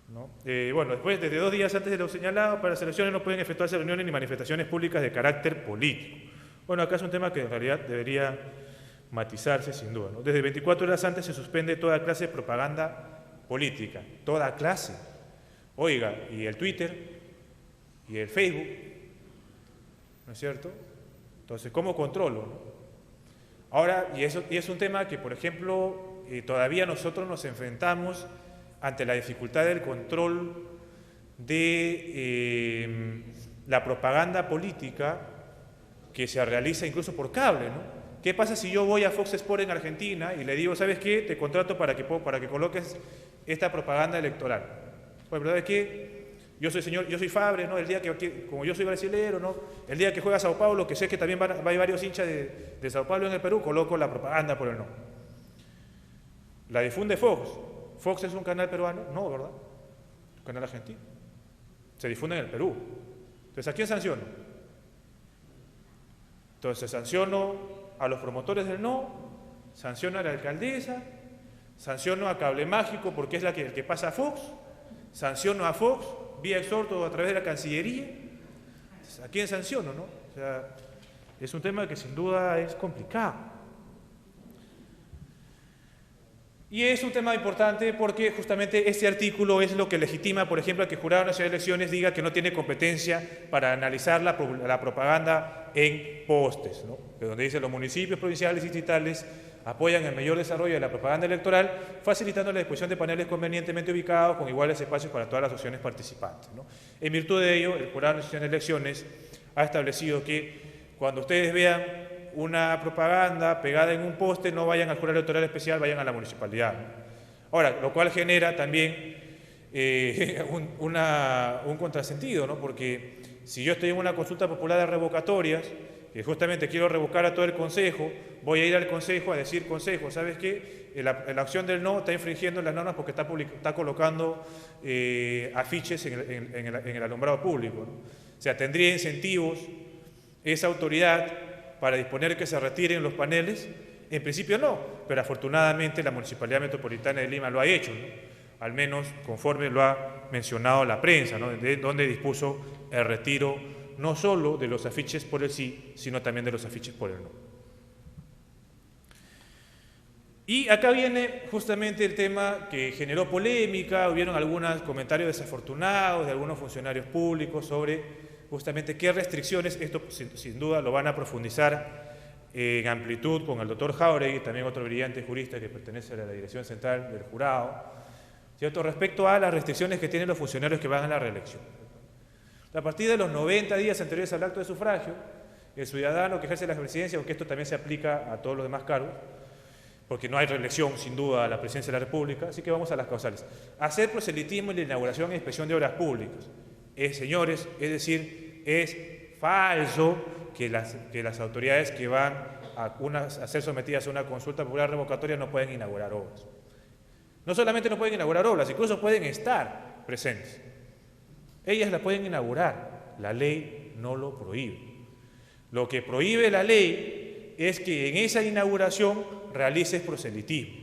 ¿no? Bueno, después, desde 2 días antes de lo señalado, para las elecciones no pueden efectuarse reuniones ni manifestaciones públicas de carácter político. Bueno, acá es un tema que en realidad debería matizarse sin duda, ¿no? Desde 24 horas antes se suspende toda clase de propaganda política, toda clase. Oiga, y el Twitter, y el Facebook, ¿no es cierto? Entonces, ¿cómo controlo, no? Ahora, y es un tema que, por ejemplo, todavía nosotros nos enfrentamos ante la dificultad del control de la propaganda política que se realiza incluso por cable, ¿no? ¿Qué pasa si yo voy a Fox Sports en Argentina y le digo, ¿sabes qué? Te contrato para que coloques esta propaganda electoral. Bueno, ¿sabes qué? Yo soy Fabre, ¿no? El día como yo soy brasilero, ¿no? El día que juega Sao Paulo, que sé que también va a haber varios hinchas de Sao Paulo en el Perú, coloco la propaganda por el no. La difunde Fox. ¿Fox es un canal peruano? No, ¿verdad? Es un canal argentino. Se difunde en el Perú. Entonces, ¿a quién sanciono? Entonces, sanciono a los promotores del no, sanciono a la alcaldesa, sanciono a Cable Mágico porque es el que pasa a Fox, sanciono a Fox vía exhorto a través de la Cancillería. Entonces, ¿a quién sanciono, no? O sea, es un tema que sin duda es complicado. Y es un tema importante porque justamente este artículo es lo que legitima, por ejemplo, a que el Jurado Nacional de Elecciones diga que no tiene competencia para analizar la propaganda en postes, ¿no? De donde dice los municipios provinciales y distritales apoyan el mayor desarrollo de la propaganda electoral, facilitando la disposición de paneles convenientemente ubicados con iguales espacios para todas las opciones participantes, ¿no? En virtud de ello, el Jurado Nacional de Elecciones ha establecido que cuando ustedes vean una propaganda pegada en un poste, no vayan al jurado electoral especial, vayan a la municipalidad. Ahora, lo cual genera también un contrasentido, ¿no? Porque si yo estoy en una consulta popular de revocatorias, que justamente quiero revocar a todo el consejo, voy a ir al consejo a decir, consejo, ¿sabes qué? La opción del no está infringiendo las normas porque está colocando afiches en el alumbrado público, ¿no? O sea, tendría incentivos esa autoridad para disponer que se retiren los paneles. En principio no, pero afortunadamente la Municipalidad Metropolitana de Lima lo ha hecho, ¿no? Al menos conforme lo ha mencionado la prensa, ¿no? Donde dispuso el retiro no solo de los afiches por el sí, sino también de los afiches por el no. Y acá viene justamente el tema que generó polémica, hubieron algunos comentarios desafortunados de algunos funcionarios públicos sobre justamente qué restricciones, esto sin duda lo van a profundizar en amplitud con el doctor Jáuregui, también otro brillante jurista que pertenece a la Dirección Central del Jurado, ¿cierto? Respecto a las restricciones que tienen los funcionarios que van a la reelección. A partir de los 90 días anteriores al acto de sufragio, el ciudadano que ejerce la presidencia, aunque esto también se aplica a todos los demás cargos, porque no hay reelección sin duda a la presidencia de la República, así que vamos a las causales. Hacer proselitismo en la inauguración e inspección de obras públicas. Señores, es decir, es falso que las autoridades que van a ser sometidas a una consulta popular revocatoria no pueden inaugurar obras. No solamente no pueden inaugurar obras, incluso pueden estar presentes. Ellas la pueden inaugurar, la ley no lo prohíbe. Lo que prohíbe la ley es que en esa inauguración realices proselitismo,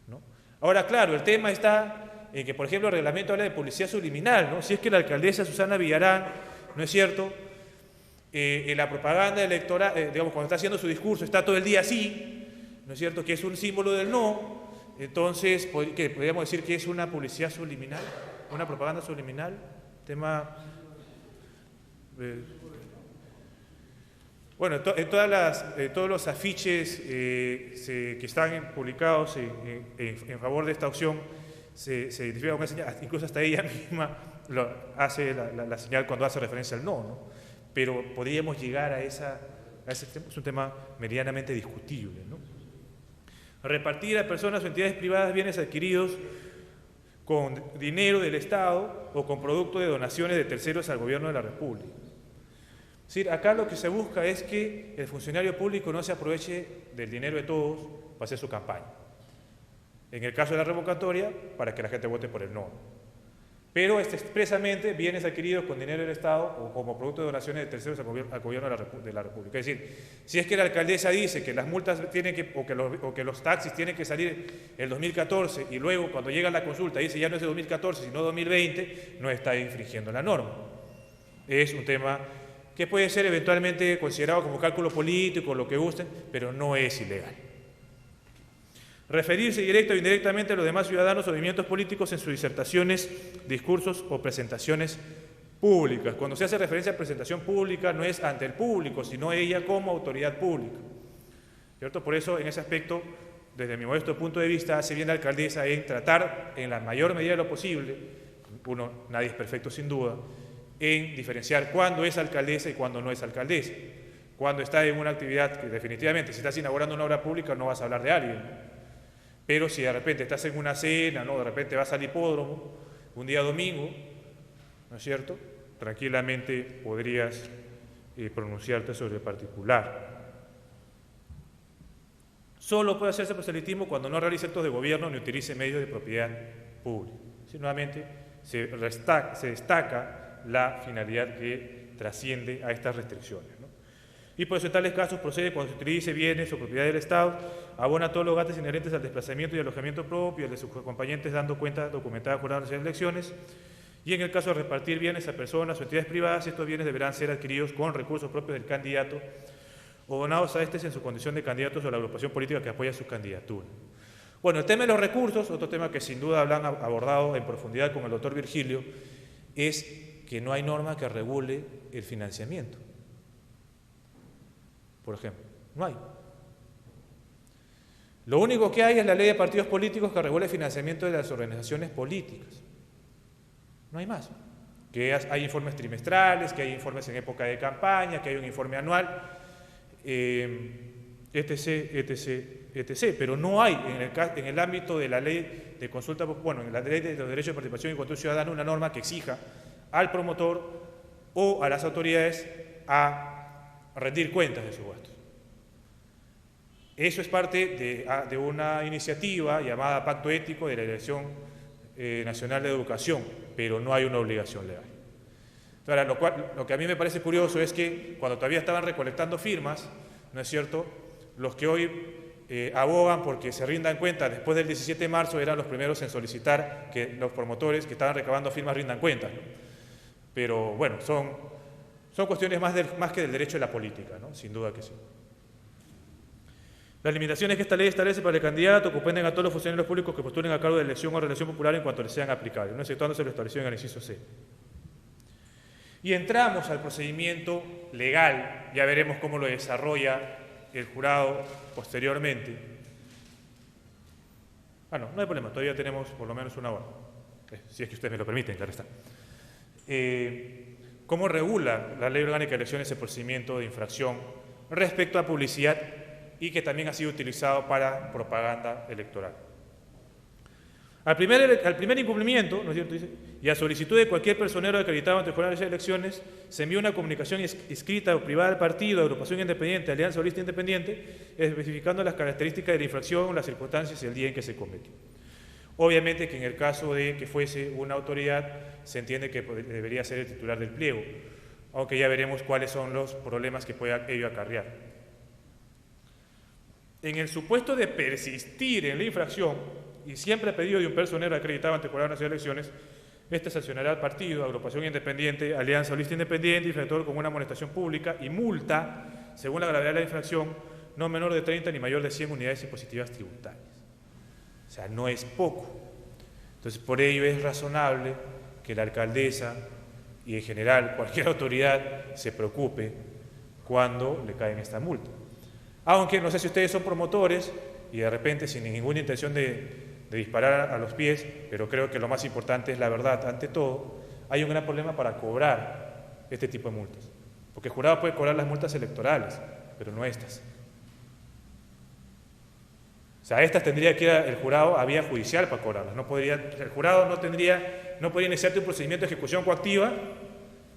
¿no? Ahora, claro, el tema está en que, por ejemplo, el reglamento habla de publicidad subliminal, ¿no? Si es que la alcaldesa Susana Villarán, ¿no es cierto?, en la propaganda electoral, digamos, cuando está haciendo su discurso, está todo el día así, ¿no es cierto?, que es un símbolo del no. Entonces, ¿qué? ¿Podríamos decir que es una publicidad subliminal? ¿Una propaganda subliminal? Tema... bueno, en todos los afiches que están publicados en favor de esta opción se identifica con una señal, incluso hasta ella misma hace la señal cuando hace referencia al no, ¿no? Pero podríamos llegar a ese tema, es un tema medianamente discutible, ¿no? Repartir a personas o entidades privadas bienes adquiridos con dinero del Estado o con producto de donaciones de terceros al gobierno de la República. Es decir, acá lo que se busca es que el funcionario público no se aproveche del dinero de todos para hacer su campaña. En el caso de la revocatoria, para que la gente vote por el no. Pero expresamente bienes adquiridos con dinero del Estado o como producto de donaciones de terceros al gobierno de la República. Es decir, si es que la alcaldesa dice que las multas tienen o que los taxis tienen que salir el 2014 y luego cuando llega la consulta dice ya no es de 2014 sino 2020, no está infringiendo la norma. Es un tema que puede ser eventualmente considerado como cálculo político, lo que gusten, pero no es ilegal. Referirse directa o indirectamente a los demás ciudadanos o movimientos políticos en sus disertaciones, discursos o presentaciones públicas. Cuando se hace referencia a presentación pública no es ante el público, sino ella como autoridad pública, ¿cierto? Por eso, en ese aspecto, desde mi modesto punto de vista, hace bien la alcaldesa en tratar, en la mayor medida de lo posible, nadie es perfecto sin duda, en diferenciar cuándo es alcaldesa y cuándo no es alcaldesa. Cuando está en una actividad que definitivamente, si estás inaugurando una obra pública, no vas a hablar de alguien, ¿no? Pero si de repente estás en una cena, ¿no?, de repente vas al hipódromo, un día domingo, ¿no es cierto?, tranquilamente podrías pronunciarte sobre el particular. Solo puede hacerse proselitismo cuando no realice actos de gobierno ni utilice medios de propiedad pública. Si nuevamente se destaca la finalidad que trasciende a estas restricciones, ¿no? Y por eso en tales casos procede cuando se utilice bienes o propiedad del Estado, abona todos los gastos inherentes al desplazamiento y alojamiento propio y al de sus acompañantes dando cuenta documentada jurada de las elecciones, y en el caso de repartir bienes a personas o entidades privadas, estos bienes deberán ser adquiridos con recursos propios del candidato o donados a estos en su condición de candidatos o la agrupación política que apoya su candidatura. Bueno, el tema de los recursos, otro tema que sin duda han abordado en profundidad con el doctor Virgilio, es que no hay norma que regule el financiamiento. Por ejemplo, no hay. Lo único que hay es la ley de partidos políticos que regula el financiamiento de las organizaciones políticas. No hay más. Que hay informes trimestrales, que hay informes en época de campaña, que hay un informe anual, etc. Pero no hay en el ámbito de la ley de consulta, bueno, en la ley de los derechos de participación y control ciudadano, una norma que exija al promotor o a las autoridades a rendir cuentas de sus gastos. Eso es parte de una iniciativa llamada Pacto Ético de la Dirección Nacional de Educación, pero no hay una obligación legal. Ahora, lo que a mí me parece curioso es que cuando todavía estaban recolectando firmas, ¿no es cierto?, los que hoy abogan porque se rindan cuentas después del 17 de marzo eran los primeros en solicitar que los promotores que estaban recabando firmas rindan cuentas, ¿no? Pero bueno, son cuestiones más que del derecho de la política, ¿no? Sin duda que sí. Las limitaciones que esta ley establece para el candidato comprenden a todos los funcionarios públicos que postulen a cargo de elección o reelección popular en cuanto les sean aplicables, no exceptuándose lo establecido en el inciso C. Y entramos al procedimiento legal, ya veremos cómo lo desarrolla el jurado posteriormente. No hay problema, todavía tenemos por lo menos una hora, si es que ustedes me lo permiten, claro está. ¿Cómo regula la Ley Orgánica de Elecciones el procedimiento de infracción respecto a publicidad y que también ha sido utilizado para propaganda electoral? Al primer incumplimiento, ¿no es cierto?, dice, y a solicitud de cualquier personero acreditado ante el Jurado de Elecciones, se envía una comunicación escrita o privada al partido, agrupación independiente, alianza o lista independiente, especificando las características de la infracción, las circunstancias y el día en que se cometió. Obviamente que en el caso de que fuese una autoridad, se entiende que debería ser el titular del pliego. aunque ya veremos cuáles son los problemas que pueda ello acarrear. En el supuesto de persistir en la infracción, y siempre a pedido de un personero acreditado ante el Jurado Nacional de Elecciones, este sancionará al partido, agrupación independiente, alianza o lista independiente, infractor con una amonestación pública y multa, según la gravedad de la infracción, no menor de 30 ni mayor de 100 unidades impositivas tributarias. O sea, no es poco. Entonces, por ello es razonable que la alcaldesa y en general cualquier autoridad se preocupe cuando le caen esta multa. Aunque no sé si ustedes son promotores y de repente sin ninguna intención de disparar a los pies, pero creo que lo más importante es la verdad. Ante todo, hay un gran problema para cobrar este tipo de multas, porque el jurado puede cobrar las multas electorales, pero no estas. O sea, estas tendría que ir el jurado a vía judicial para cobrarlas. El jurado no podría iniciarte un procedimiento de ejecución coactiva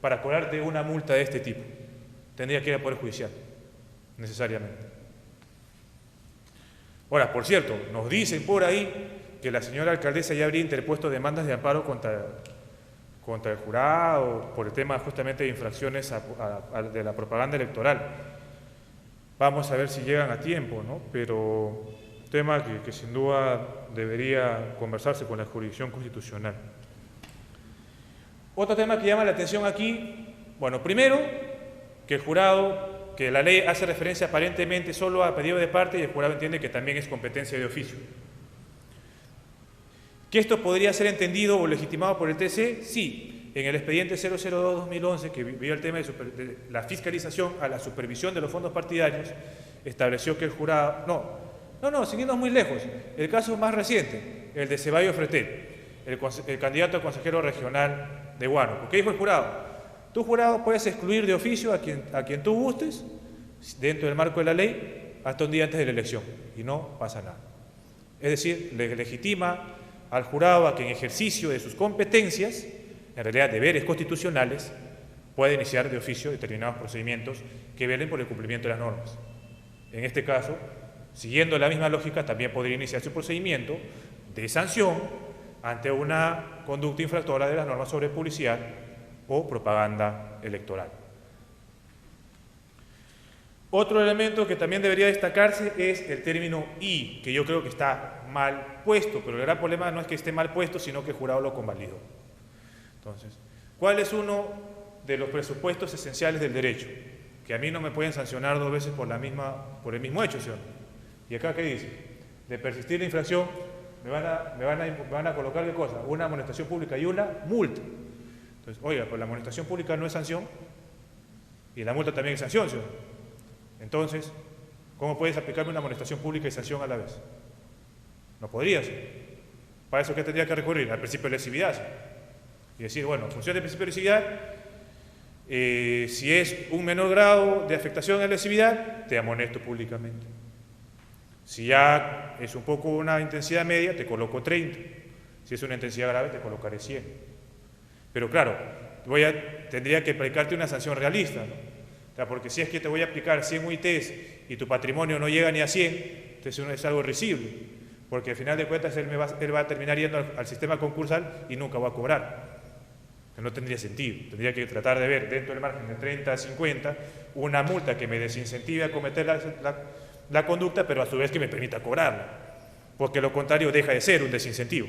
para cobrarte una multa de este tipo. Tendría que ir al Poder Judicial, necesariamente. Ahora, por cierto, nos dicen por ahí que la señora alcaldesa ya habría interpuesto demandas de amparo contra el jurado por el tema justamente de infracciones de la propaganda electoral. Vamos a ver si llegan a tiempo, ¿no? Pero tema que sin duda debería conversarse con la jurisdicción constitucional. Otro tema que llama la atención aquí, bueno, primero, que el jurado, que la ley hace referencia aparentemente solo a pedido de parte y el jurado entiende que también es competencia de oficio. ¿Que esto podría ser entendido o legitimado por el TC? Sí. En el expediente 002-2011, que vio el tema de la fiscalización a la supervisión de los fondos partidarios, estableció que el jurado... sin irnos muy lejos. El caso más reciente, el de Ceballos Fretel, el candidato a consejero regional de Huánuco. ¿Qué dijo el jurado? Tu jurado puedes excluir de oficio a quien tú gustes, dentro del marco de la ley, hasta un día antes de la elección, y no pasa nada. Es decir, le legitima al jurado a que en ejercicio de sus competencias, en realidad deberes constitucionales, puede iniciar de oficio determinados procedimientos que velen por el cumplimiento de las normas. En este caso, siguiendo la misma lógica, también podría iniciarse un procedimiento de sanción ante una conducta infractora de las normas sobre publicidad o propaganda electoral. Otro elemento que también debería destacarse es el término "y", que yo creo que está mal puesto, pero el gran problema no es que esté mal puesto, sino que el jurado lo convalidó. Entonces, ¿cuál es uno de los presupuestos esenciales del derecho? Que a mí no me pueden sancionar dos veces por el mismo hecho, ¿sí o no? ¿Y acá qué dice? De persistir la infracción, me van a colocar ¿qué cosa? Una amonestación pública y una multa. Entonces, oiga, pues la amonestación pública no es sanción y la multa también es sanción, ¿sí o no? Entonces, ¿cómo puedes aplicarme una amonestación pública y sanción a la vez? No podrías. ¿Para eso qué tendría que recurrir? Al principio de lesividad. ¿Sí? Y decir, bueno, en función del principio de lesividad, si es un menor grado de afectación a la lesividad, te amonesto públicamente. Si ya es un poco una intensidad media, te coloco 30. Si es una intensidad grave, te colocaré 100. Pero claro, tendría que aplicarte una sanción realista, ¿no? O sea, porque si es que te voy a aplicar 100 UITs y tu patrimonio no llega ni a 100, entonces es algo risible, porque al final de cuentas él va a terminar yendo al sistema concursal y nunca va a cobrar. No tendría sentido. Tendría que tratar de ver dentro del margen de 30 a 50 una multa que me desincentive a cometer la conducta, pero a su vez que me permita cobrarla, porque lo contrario deja de ser un desincentivo.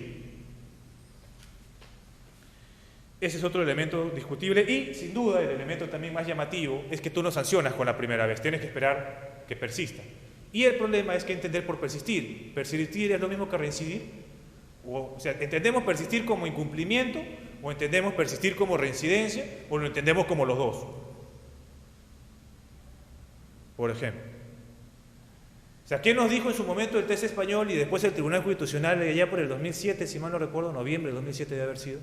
Ese es otro elemento discutible y, sin duda, el elemento también más llamativo es que tú no sancionas con la primera vez, tienes que esperar que persista. Y el problema es que entender por persistir. ¿Persistir es lo mismo que reincidir? O sea, ¿entendemos persistir como incumplimiento o entendemos persistir como reincidencia o lo entendemos como los dos? Por ejemplo. O sea, ¿qué nos dijo en su momento el TC español y después el Tribunal Constitucional allá por el 2007, si mal no recuerdo, noviembre del 2007 debe haber sido,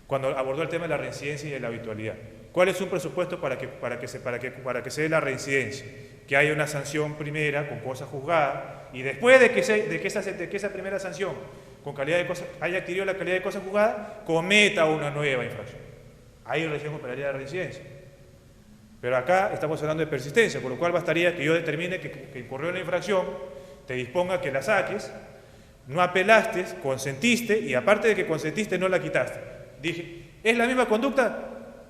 cuando abordó el tema de la reincidencia y de la habitualidad? ¿Cuál es un presupuesto para que se dé la reincidencia? Que haya una sanción primera con cosa juzgada y después de que esa primera sanción con calidad de cosa, haya adquirido la calidad de cosa juzgada, cometa una nueva infracción. Ahí recién operaría la reincidencia. Pero acá estamos hablando de persistencia, por lo cual bastaría que yo determine que incurrió en la infracción, te disponga que la saques, no apelaste, consentiste y aparte de que consentiste no la quitaste. Dije, ¿es la misma conducta?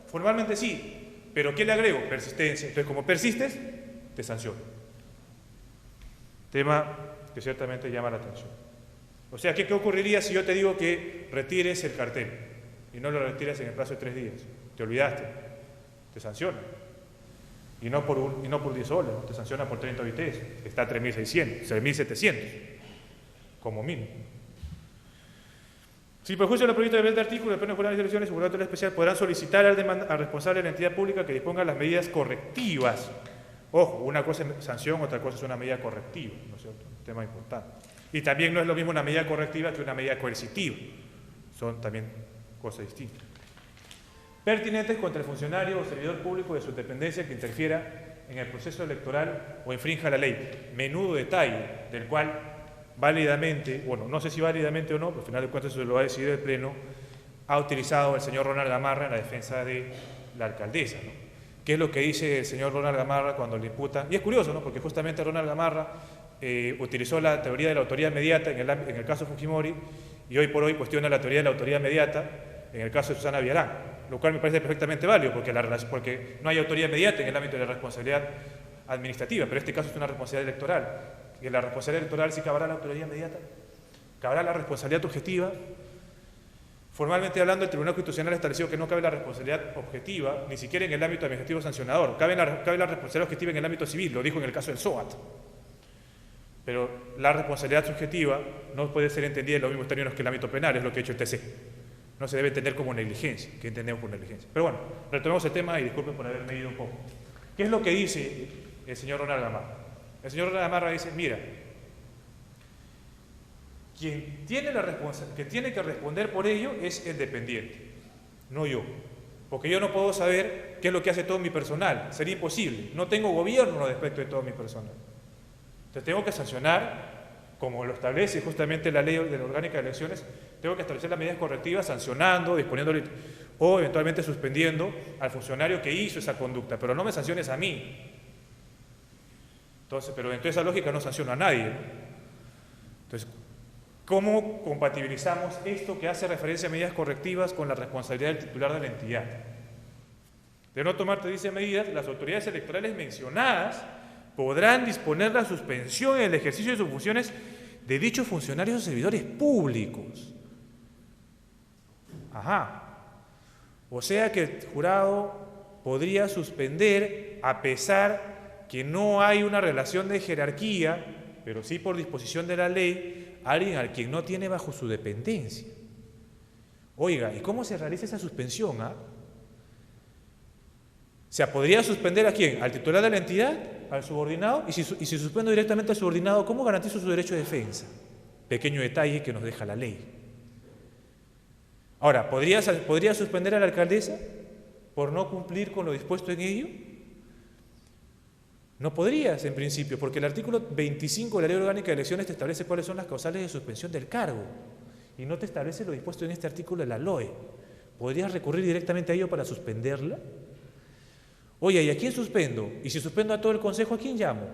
Formalmente sí, Pero ¿qué le agrego? Persistencia. Entonces, como persistes, te sanciono. Tema que ciertamente llama la atención. O sea, ¿qué ocurriría si yo te digo que retires el cartel y no lo retiras en el plazo de 3 días? Te olvidaste, te sanciona. Y no por 10 soles, ¿no? Te sanciona por 30 OITs, está a 3.600, 3.700, como mínimo. Si perjuicio de lo previsto en el artículo, el Pleno Jurado de Elecciones y el Jurado Especial podrán solicitar al responsable de la entidad pública que disponga las medidas correctivas. Ojo, una cosa es sanción, otra cosa es una medida correctiva, ¿no es cierto? Un tema importante. Y también no es lo mismo una medida correctiva que una medida coercitiva. Son también cosas distintas. Pertinentes contra el funcionario o servidor público de su dependencia que interfiera en el proceso electoral o infrinja la ley. Menudo detalle, del cual válidamente, bueno, no sé si válidamente o no, pero al final de cuentas eso lo va a decidir el Pleno, ha utilizado el señor Ronald Gamarra en la defensa de la alcaldesa, ¿no? ¿Qué es lo que dice el señor Ronald Gamarra cuando le imputan? Y es curioso, ¿no? Porque justamente Ronald Gamarra utilizó la teoría de la autoría inmediata en el caso Fujimori y hoy por hoy cuestiona la teoría de la autoría inmediata en el caso de Susana Villarán, lo cual me parece perfectamente válido porque no hay autoría inmediata en el ámbito de la responsabilidad administrativa, pero este caso es una responsabilidad electoral. Y en la responsabilidad electoral sí cabrá la autoría inmediata, cabrá la responsabilidad objetiva. Formalmente hablando, el Tribunal Constitucional ha establecido que no cabe la responsabilidad objetiva, ni siquiera en el ámbito administrativo sancionador, cabe la responsabilidad objetiva en el ámbito civil, lo dijo en el caso del SOAT. Pero la responsabilidad subjetiva no puede ser entendida en los mismos términos que el ámbito penal, es lo que ha hecho el TC. No se debe entender como negligencia, ¿qué entendemos por negligencia? Pero bueno, retomemos el tema y disculpen por haberme ido un poco. ¿Qué es lo que dice el señor Ronald Gamarra? El señor Ronald Gamarra dice, mira, quien tiene que responder por ello es el dependiente, no yo. Porque yo no puedo saber qué es lo que hace todo mi personal, sería imposible. No tengo gobierno respecto de todo mi personal. Entonces tengo que sancionar, como lo establece justamente la ley de la orgánica de elecciones, tengo que establecer las medidas correctivas sancionando, disponiendo o eventualmente suspendiendo al funcionario que hizo esa conducta, pero no me sanciones a mí. Entonces, pero dentro de esa lógica no sanciono a nadie, ¿no? Entonces, ¿cómo compatibilizamos esto que hace referencia a medidas correctivas con la responsabilidad del titular de la entidad? De no tomar, te dice, medidas, las autoridades electorales mencionadas podrán disponer la suspensión en el ejercicio de sus funciones de dichos funcionarios o servidores públicos. Ajá. O sea que el jurado podría suspender a pesar que no hay una relación de jerarquía, pero sí por disposición de la ley, a alguien al quien no tiene bajo su dependencia. Oiga, ¿y cómo se realiza esa suspensión? O sea, ¿podría suspender a quién? ¿Al titular de la entidad? ¿Al subordinado? Y si suspendo directamente al subordinado, ¿cómo garantizo su derecho de defensa? Pequeño detalle que nos deja la ley. Ahora, ¿podría suspender a la alcaldesa por no cumplir con lo dispuesto en ello? No podrías, en principio, porque el artículo 25 de la Ley Orgánica de Elecciones te establece cuáles son las causales de suspensión del cargo y no te establece lo dispuesto en este artículo de la LOE. ¿Podrías recurrir directamente a ello para suspenderla? Oye, ¿y a quién suspendo? Y si suspendo a todo el Consejo, ¿a quién llamo?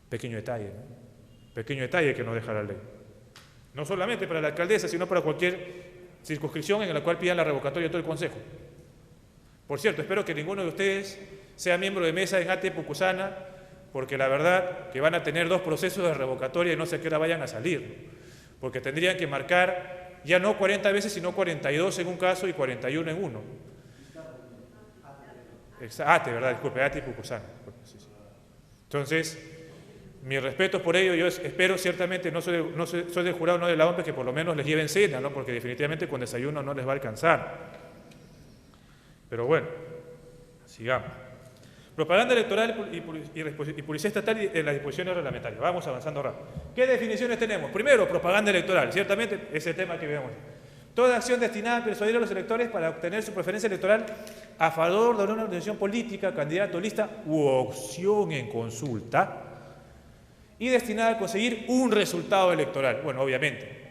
Pequeño detalle, ¿no? Pequeño detalle que nos deja la ley. No solamente para la alcaldesa, sino para cualquier circunscripción en la cual pidan la revocatoria de todo el Consejo. Por cierto, espero que ninguno de ustedes sea miembro de mesa en ATE Pucusana, porque la verdad que van a tener 2 procesos de revocatoria y no sé a qué hora vayan a salir, porque tendrían que marcar ya no 40 veces, sino 42 en un caso y 41 en uno. ATE, ¿verdad? Disculpe, ATE Pucusana. Entonces, mis respetos por ello, yo espero ciertamente, soy del jurado, no de la OMP, que por lo menos les lleven cena, ¿no? Porque definitivamente con desayuno no les va a alcanzar. Pero bueno, sigamos. Propaganda electoral y publicidad estatal en las disposiciones reglamentarias. Vamos avanzando rápido. ¿Qué definiciones tenemos? Primero, propaganda electoral. Ciertamente, ese tema que vemos. Toda acción destinada a persuadir a los electores para obtener su preferencia electoral a favor de una organización política, candidato, lista u opción en consulta y destinada a conseguir un resultado electoral. Bueno, obviamente.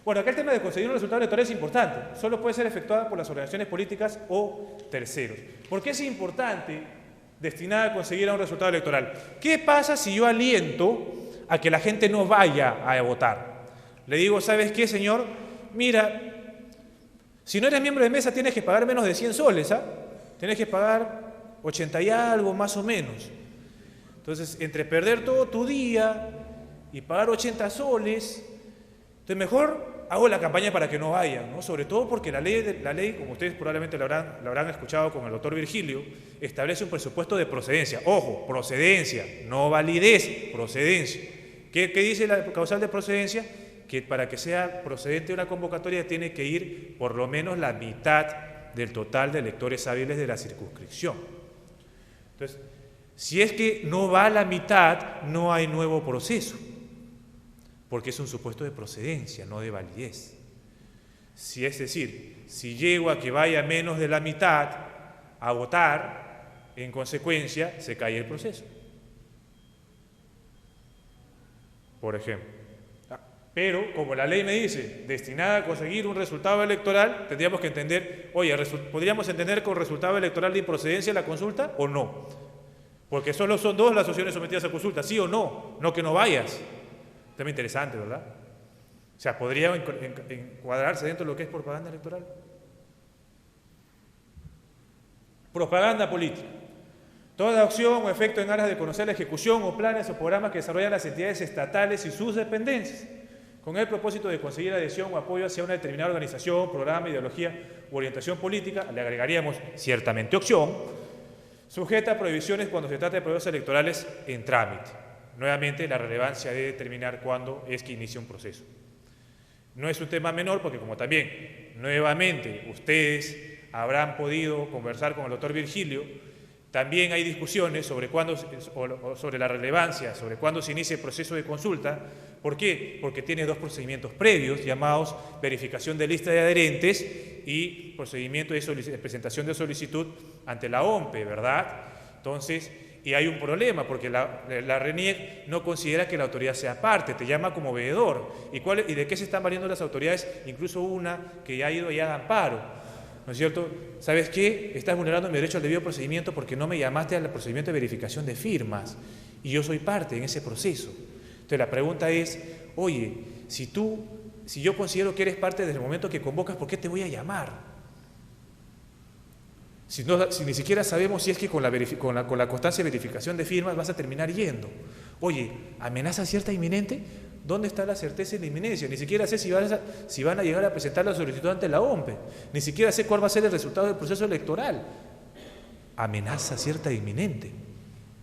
Bueno, acá el tema de conseguir un resultado electoral es importante. Solo puede ser efectuada por las organizaciones políticas o terceros. ¿Por qué es importante destinada a conseguir un resultado electoral? ¿Qué pasa si yo aliento a que la gente no vaya a votar? Le digo, ¿sabes qué, señor? Mira, si no eres miembro de mesa tienes que pagar menos de 100 soles, ¿ah? tenés que pagar 80 y algo, más o menos. Entonces, entre perder todo tu día y pagar 80 soles, entonces mejor hago la campaña para que no vayan, ¿no? Sobre todo porque la ley, como ustedes probablemente lo habrán escuchado con el doctor Virgilio, establece un presupuesto de procedencia. Ojo, procedencia, no validez, procedencia. ¿Qué dice la causal de procedencia? Que para que sea procedente una convocatoria tiene que ir por lo menos la mitad del total de electores hábiles de la circunscripción. Entonces, si es que no va a la mitad, no hay nuevo proceso, porque es un supuesto de procedencia, no de validez. Es decir, si llego a que vaya menos de la mitad a votar, en consecuencia, se cae el proceso. Por ejemplo. Pero, como la ley me dice, destinada a conseguir un resultado electoral, tendríamos que entender, oye, ¿podríamos entender con resultado electoral de improcedencia la consulta o no? Porque solo son dos las opciones sometidas a consulta, sí o no, no que no vayas. Tema interesante, ¿verdad? O sea, ¿podría encuadrarse dentro de lo que es propaganda electoral? Propaganda política. Toda acción o efecto en aras de conocer la ejecución o planes o programas que desarrollan las entidades estatales y sus dependencias, con el propósito de conseguir adhesión o apoyo hacia una determinada organización, programa, ideología u orientación política, le agregaríamos ciertamente opción, sujeta a prohibiciones cuando se trata de procesos electorales en trámite. Nuevamente, la relevancia de determinar cuándo es que inicia un proceso. No es un tema menor porque, como también, nuevamente, ustedes habrán podido conversar con el doctor Virgilio, también hay discusiones sobre cuándo, sobre la relevancia, sobre cuándo se inicia el proceso de consulta. ¿Por qué? Porque tiene dos procedimientos previos llamados verificación de lista de adherentes y procedimiento de presentación de solicitud ante la OMPE, ¿verdad? Entonces, y hay un problema porque la RENIEC no considera que la autoridad sea parte, te llama como veedor. ¿Y de qué se están valiendo las autoridades? Incluso una que ya ha ido ya de amparo. ¿No es cierto? ¿Sabes qué? Estás vulnerando mi derecho al debido procedimiento porque no me llamaste al procedimiento de verificación de firmas y yo soy parte en ese proceso. Entonces la pregunta es, oye, si yo considero que eres parte desde el momento que convocas, ¿por qué te voy a llamar? Si ni siquiera sabemos si es que con la constancia de verificación de firmas vas a terminar yendo. Oye, ¿amenaza cierta inminente? ¿Dónde está la certeza y la inminencia? Ni siquiera sé si van a llegar a presentar la solicitud ante la OMPE. Ni siquiera sé cuál va a ser el resultado del proceso electoral. Amenaza cierta e inminente.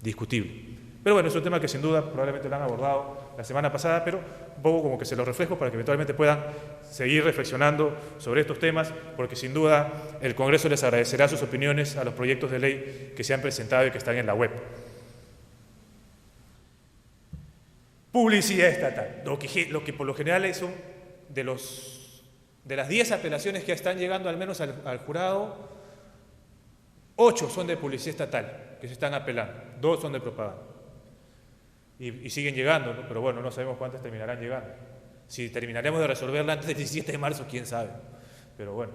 Discutible. Pero bueno, es un tema que sin duda probablemente lo han abordado la semana pasada, pero un poco como que se los reflejo para que eventualmente puedan seguir reflexionando sobre estos temas, porque sin duda el Congreso les agradecerá sus opiniones a los proyectos de ley que se han presentado y que están en la web. Publicidad estatal, lo que por lo general son de las 10 apelaciones que están llegando al menos al jurado, 8 son de publicidad estatal, que se están apelando, 2 son de propaganda. Y siguen llegando, ¿no? Pero bueno, no sabemos cuántas terminarán llegando. Si terminaremos de resolverla antes del 17 de marzo, quién sabe. Pero bueno,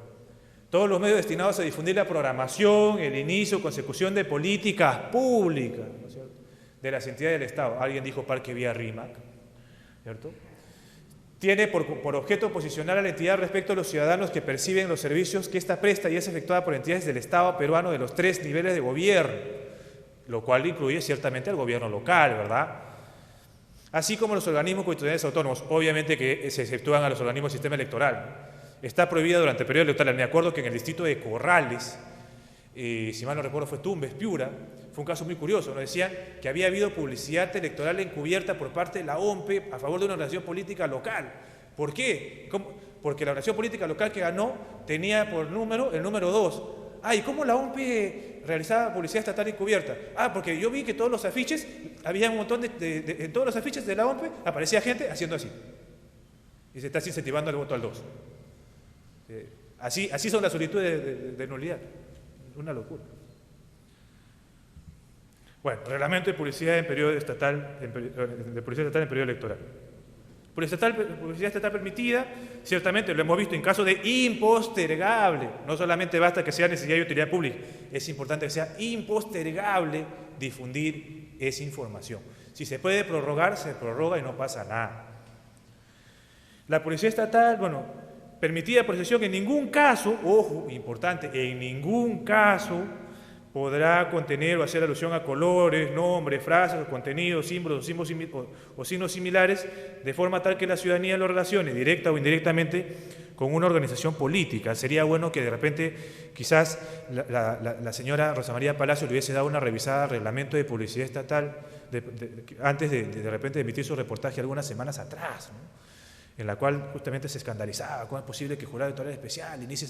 todos los medios destinados a difundir la programación, el inicio, consecución de políticas públicas, ¿no es cierto?, de las entidades del Estado. Alguien dijo Parque Vía Rímac, ¿cierto? Tiene por objeto posicionar a la entidad respecto a los ciudadanos que perciben los servicios que ésta presta y es efectuada por entidades del Estado peruano de los 3 niveles de gobierno, lo cual incluye ciertamente al gobierno local, ¿verdad? Así como los organismos constitucionales autónomos, obviamente que se exceptúan a los organismos del sistema electoral. Está prohibida durante el periodo electoral. Me acuerdo que en el distrito de Corrales, si mal no recuerdo fue Tumbes, Piura, fue un caso muy curioso. Nos decían que había habido publicidad electoral encubierta por parte de la OMPE a favor de una organización política local. ¿Por qué? Porque la organización política local que ganó tenía por número el número 2. ¿Y cómo la OMPE realizaba publicidad estatal encubierta? Porque yo vi que todos los afiches, había un montón en todos los afiches de la OMPE aparecía gente haciendo así. Y se está incentivando el voto al 2. Así son las solicitudes de nulidad. Una locura. Bueno, reglamento de publicidad en periodo estatal, de publicidad estatal en periodo electoral. Publicidad estatal permitida, ciertamente lo hemos visto en caso de impostergable. No solamente basta que sea necesidad y utilidad pública, es importante que sea impostergable difundir esa información. Si se puede prorrogar, se prorroga y no pasa nada. La publicidad estatal, permitida por excepción en ningún caso, ojo, importante, en ningún caso podrá contener o hacer alusión a colores, nombres, frases, o contenidos, símbolos o signos similares, de forma tal que la ciudadanía lo relacione, directa o indirectamente, con una organización política. Sería bueno que de repente, quizás, la señora Rosa María Palacio le hubiese dado una revisada al reglamento de publicidad estatal antes de repente de emitir su reportaje algunas semanas atrás, ¿no? En la cual justamente se escandalizaba cómo es posible que el jurado electoral especial inicie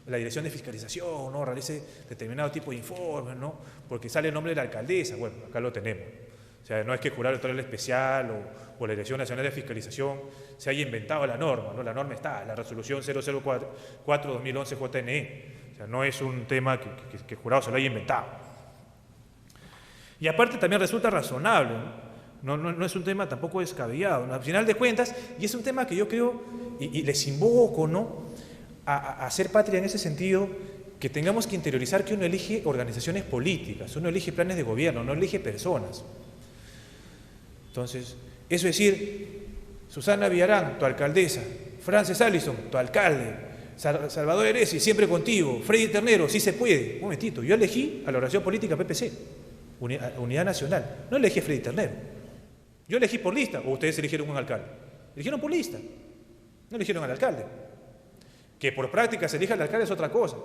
la dirección de fiscalización, ¿no? Realice determinado tipo de informes, ¿no? Porque sale el nombre de la alcaldesa. Bueno, acá lo tenemos. O sea, no es que el jurado electoral especial o la Dirección Nacional de Fiscalización se haya inventado la norma, ¿no? La norma está, la resolución 004-2011 JNE. O sea, no es un tema que el jurado se lo haya inventado. Y aparte también resulta razonable, ¿no? No es un tema tampoco descabellado, ¿no? Al final de cuentas, y es un tema que yo creo, y les invoco, ¿no?, a hacer patria en ese sentido, que tengamos que interiorizar que uno elige organizaciones políticas, uno elige planes de gobierno, no elige personas. Entonces, eso es decir, Susana Villarán, tu alcaldesa, Frances Allison, tu alcalde, Salvador Heresi, siempre contigo, Freddy Ternero, sí se puede. Un momentito, yo elegí a la organización política PPC, Unidad Nacional, no elegí a Freddy Ternero. Yo elegí por lista, o ustedes eligieron un alcalde. Eligieron por lista, no eligieron al alcalde. Que por práctica se elija al alcalde es otra cosa.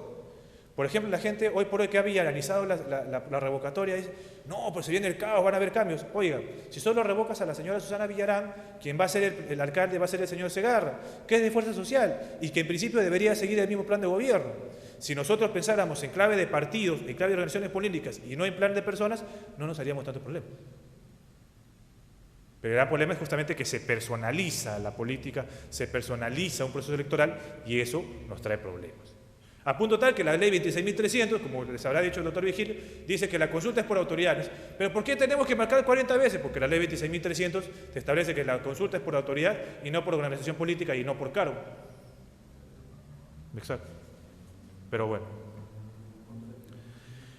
Por ejemplo, la gente hoy por hoy que ha villanizado la revocatoria dice, no, pues se viene el caos, van a haber cambios. Oiga, si solo revocas a la señora Susana Villarán, quien va a ser el alcalde va a ser el señor Segarra, que es de Fuerza Social y que en principio debería seguir el mismo plan de gobierno. Si nosotros pensáramos en clave de partidos, en clave de organizaciones políticas y no en plan de personas, no nos haríamos tanto problema. Pero el gran problema es justamente que se personaliza la política, se personaliza un proceso electoral y eso nos trae problemas. A punto tal que la ley 26.300, como les habrá dicho el doctor Vigil, dice que la consulta es por autoridades. ¿Pero por qué tenemos que marcar 40 veces? Porque la ley 26.300 te establece que la consulta es por autoridad y no por organización política y no por cargo. Exacto. Pero bueno.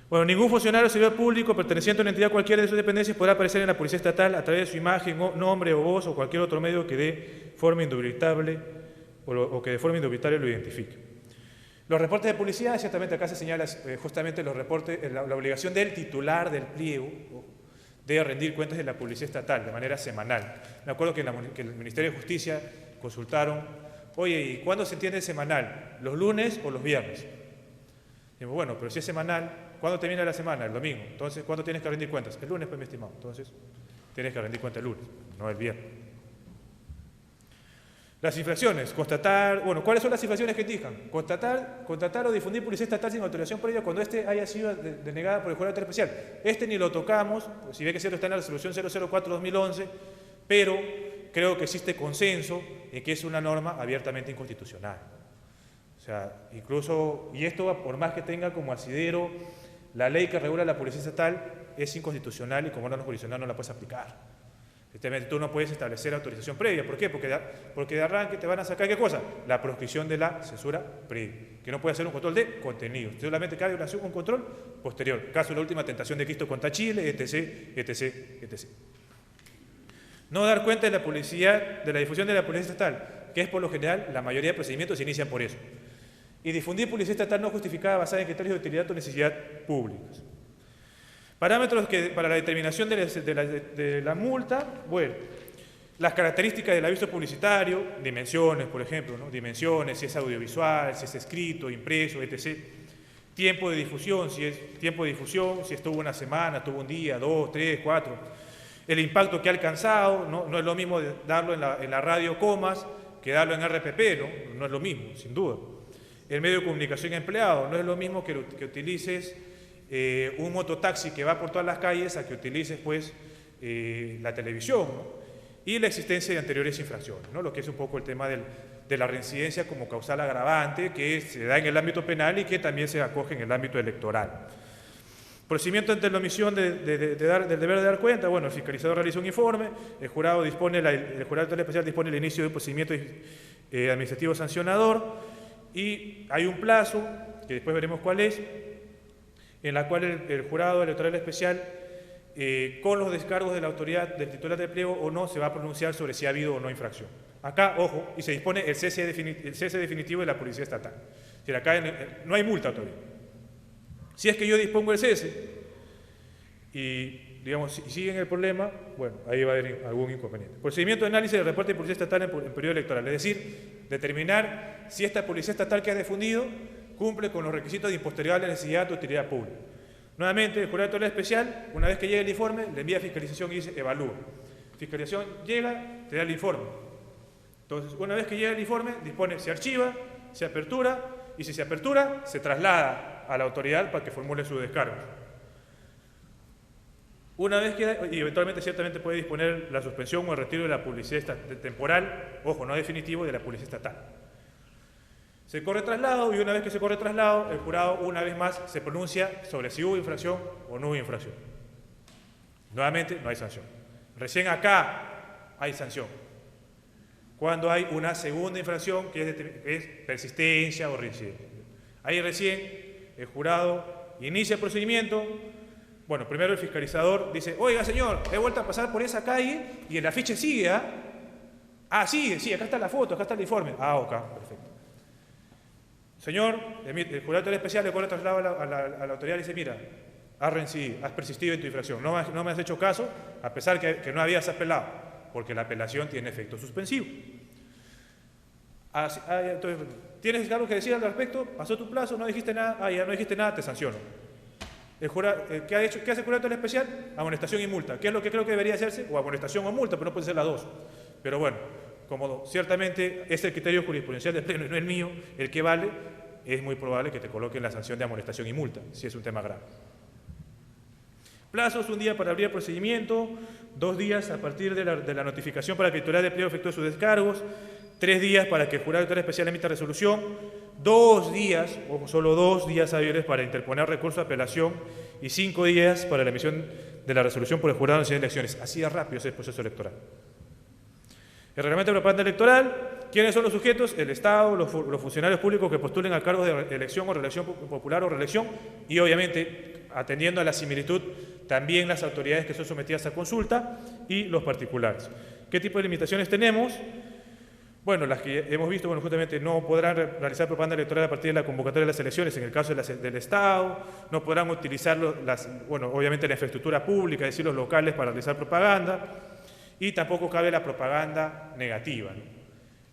Bueno, ningún funcionario o servidor público perteneciente a una entidad cualquiera de sus dependencias podrá aparecer en la Policía Estatal a través de su imagen, nombre o voz o cualquier otro medio que de forma indubitable o que de forma indubitable lo identifique. Los reportes de publicidad, ciertamente acá se señala justamente los reportes, la obligación del titular del pliego de rendir cuentas de la Policía Estatal de manera semanal. Me acuerdo que el Ministerio de Justicia consultaron, oye, ¿y cuándo se entiende semanal? ¿Los lunes o los viernes? Digo, bueno, pero si es semanal, ¿cuándo termina la semana? El domingo. Entonces, ¿cuándo tienes que rendir cuentas? El lunes, pues, mi estimado. Entonces, tienes que rendir cuentas el lunes, no el viernes. Las infracciones, constatar, bueno, ¿cuáles son las infracciones que indican? Constatar o difundir publicidad estatal sin autorización previa cuando éste haya sido denegada por el jurado especial. Este ni lo tocamos, pues, si ve que cierto está en la resolución 004-2011, pero creo que existe consenso en que es una norma abiertamente inconstitucional. O sea, incluso, y esto por más que tenga como asidero la ley que regula la policía estatal, es inconstitucional y como norma jurisdiccional no la puedes aplicar. Tú no puedes establecer autorización previa. ¿Por qué? Porque de arranque te van a sacar ¿qué cosa? La proscripción de la censura previa, que no puede hacer un control de contenido. Solamente cabe un control posterior. Caso de la última tentación de Cristo contra Chile, etc., etc., etc. No dar cuenta de la publicidad, de la difusión de la publicidad estatal, que es por lo general, la mayoría de procedimientos se inician por eso. Y difundir publicidad estatal no justificada basada en criterios de utilidad o necesidad públicos. Parámetros para la determinación de la multa, bueno, las características del aviso publicitario, dimensiones, por ejemplo, ¿no? Dimensiones, si es audiovisual, si es escrito, impreso, etc. Tiempo de difusión, si estuvo una semana, estuvo un día, 2, 3, 4. El impacto que ha alcanzado, no es lo mismo darlo en la radio comas que darlo en RPP, no es lo mismo, sin duda. El medio de comunicación empleado, no es lo mismo que utilices un mototaxi que va por todas las calles a que utilices pues la televisión, ¿no? Y la existencia de anteriores infracciones, ¿no? Lo que es un poco el tema de la reincidencia como causal agravante que se da en el ámbito penal y que también se acoge en el ámbito electoral. Procedimiento ante la omisión del deber de dar cuenta, bueno, el fiscalizador realiza un informe, el jurado electoral especial dispone el inicio de un procedimiento administrativo sancionador y hay un plazo, que después veremos cuál es, en la cual el jurado electoral especial, con los descargos de la autoridad del titular del pliego o no, se va a pronunciar sobre si ha habido o no infracción. Acá, ojo, y se dispone el cese definitivo de la Policía Estatal. Es decir, acá no hay multa todavía. Si es que yo dispongo el cese y, digamos, si siguen el problema, bueno, ahí va a haber algún inconveniente. Procedimiento de análisis del reporte de policía estatal en periodo electoral, es decir, determinar si esta policía estatal que ha difundido cumple con los requisitos de impostergable necesidad de utilidad pública. Nuevamente, el jurado electoral especial, una vez que llegue el informe, le envía a fiscalización y dice, evalúa. Fiscalización llega, te da el informe. Entonces, una vez que llega el informe, dispone, se archiva, se apertura, y si se apertura, se traslada a la autoridad para que formule su descargo. Una vez que, y eventualmente ciertamente puede disponer la suspensión o el retiro de la publicidad temporal, ojo, no definitivo, de la publicidad estatal. Se corre traslado y una vez que se corre traslado, el jurado una vez más se pronuncia sobre si hubo infracción o no hubo infracción. Nuevamente, no hay sanción. Recién acá hay sanción. Cuando hay una segunda infracción que es persistencia o reincidencia. Ahí recién el jurado inicia el procedimiento. Bueno, primero el fiscalizador dice, oiga señor, he vuelto a pasar por esa calle y el afiche sigue, ¿ah? Ah, sí, acá está la foto, acá está el informe. Ah, ok, perfecto. Señor, el jurado electoral especial le corre traslado a la autoridad y dice, mira, has reincidido, has persistido en tu infracción, no me has hecho caso, a pesar que no habías apelado, porque la apelación tiene efecto suspensivo. Entonces, ¿tienes algo que decir al respecto? ¿Pasó tu plazo? ¿No dijiste nada? Ya no dijiste nada, te sanciono. ¿Qué hace el jurado electoral especial? Amonestación y multa. ¿Qué es lo que creo que debería hacerse? O amonestación o multa, pero no pueden ser las dos. Pero bueno, como ciertamente es el criterio jurisprudencial del Pleno y no el mío, el que vale, es muy probable que te coloquen la sanción de amonestación y multa, si es un tema grave. Plazos, 1 día para abrir el procedimiento, 2 días a partir de la notificación para que el titular de empleo efectúe sus descargos, 3 días para que el jurado electoral especial emita resolución, 2 días, o solo 2 días hábiles para interponer recurso de apelación y 5 días para la emisión de la resolución por el Jurado Nacional de Elecciones. Así de rápido es el proceso electoral. El reglamento de propaganda electoral, ¿quiénes son los sujetos? El Estado, los funcionarios públicos que postulen a cargos de elección o reelección popular o reelección y obviamente, atendiendo a la similitud, también las autoridades que son sometidas a consulta y los particulares. ¿Qué tipo de limitaciones tenemos? Bueno, las que hemos visto, bueno, justamente no podrán realizar propaganda electoral a partir de la convocatoria de las elecciones en el caso del Estado, no podrán utilizar, obviamente la infraestructura pública, es decir, los locales para realizar propaganda, y tampoco cabe la propaganda negativa, ¿no?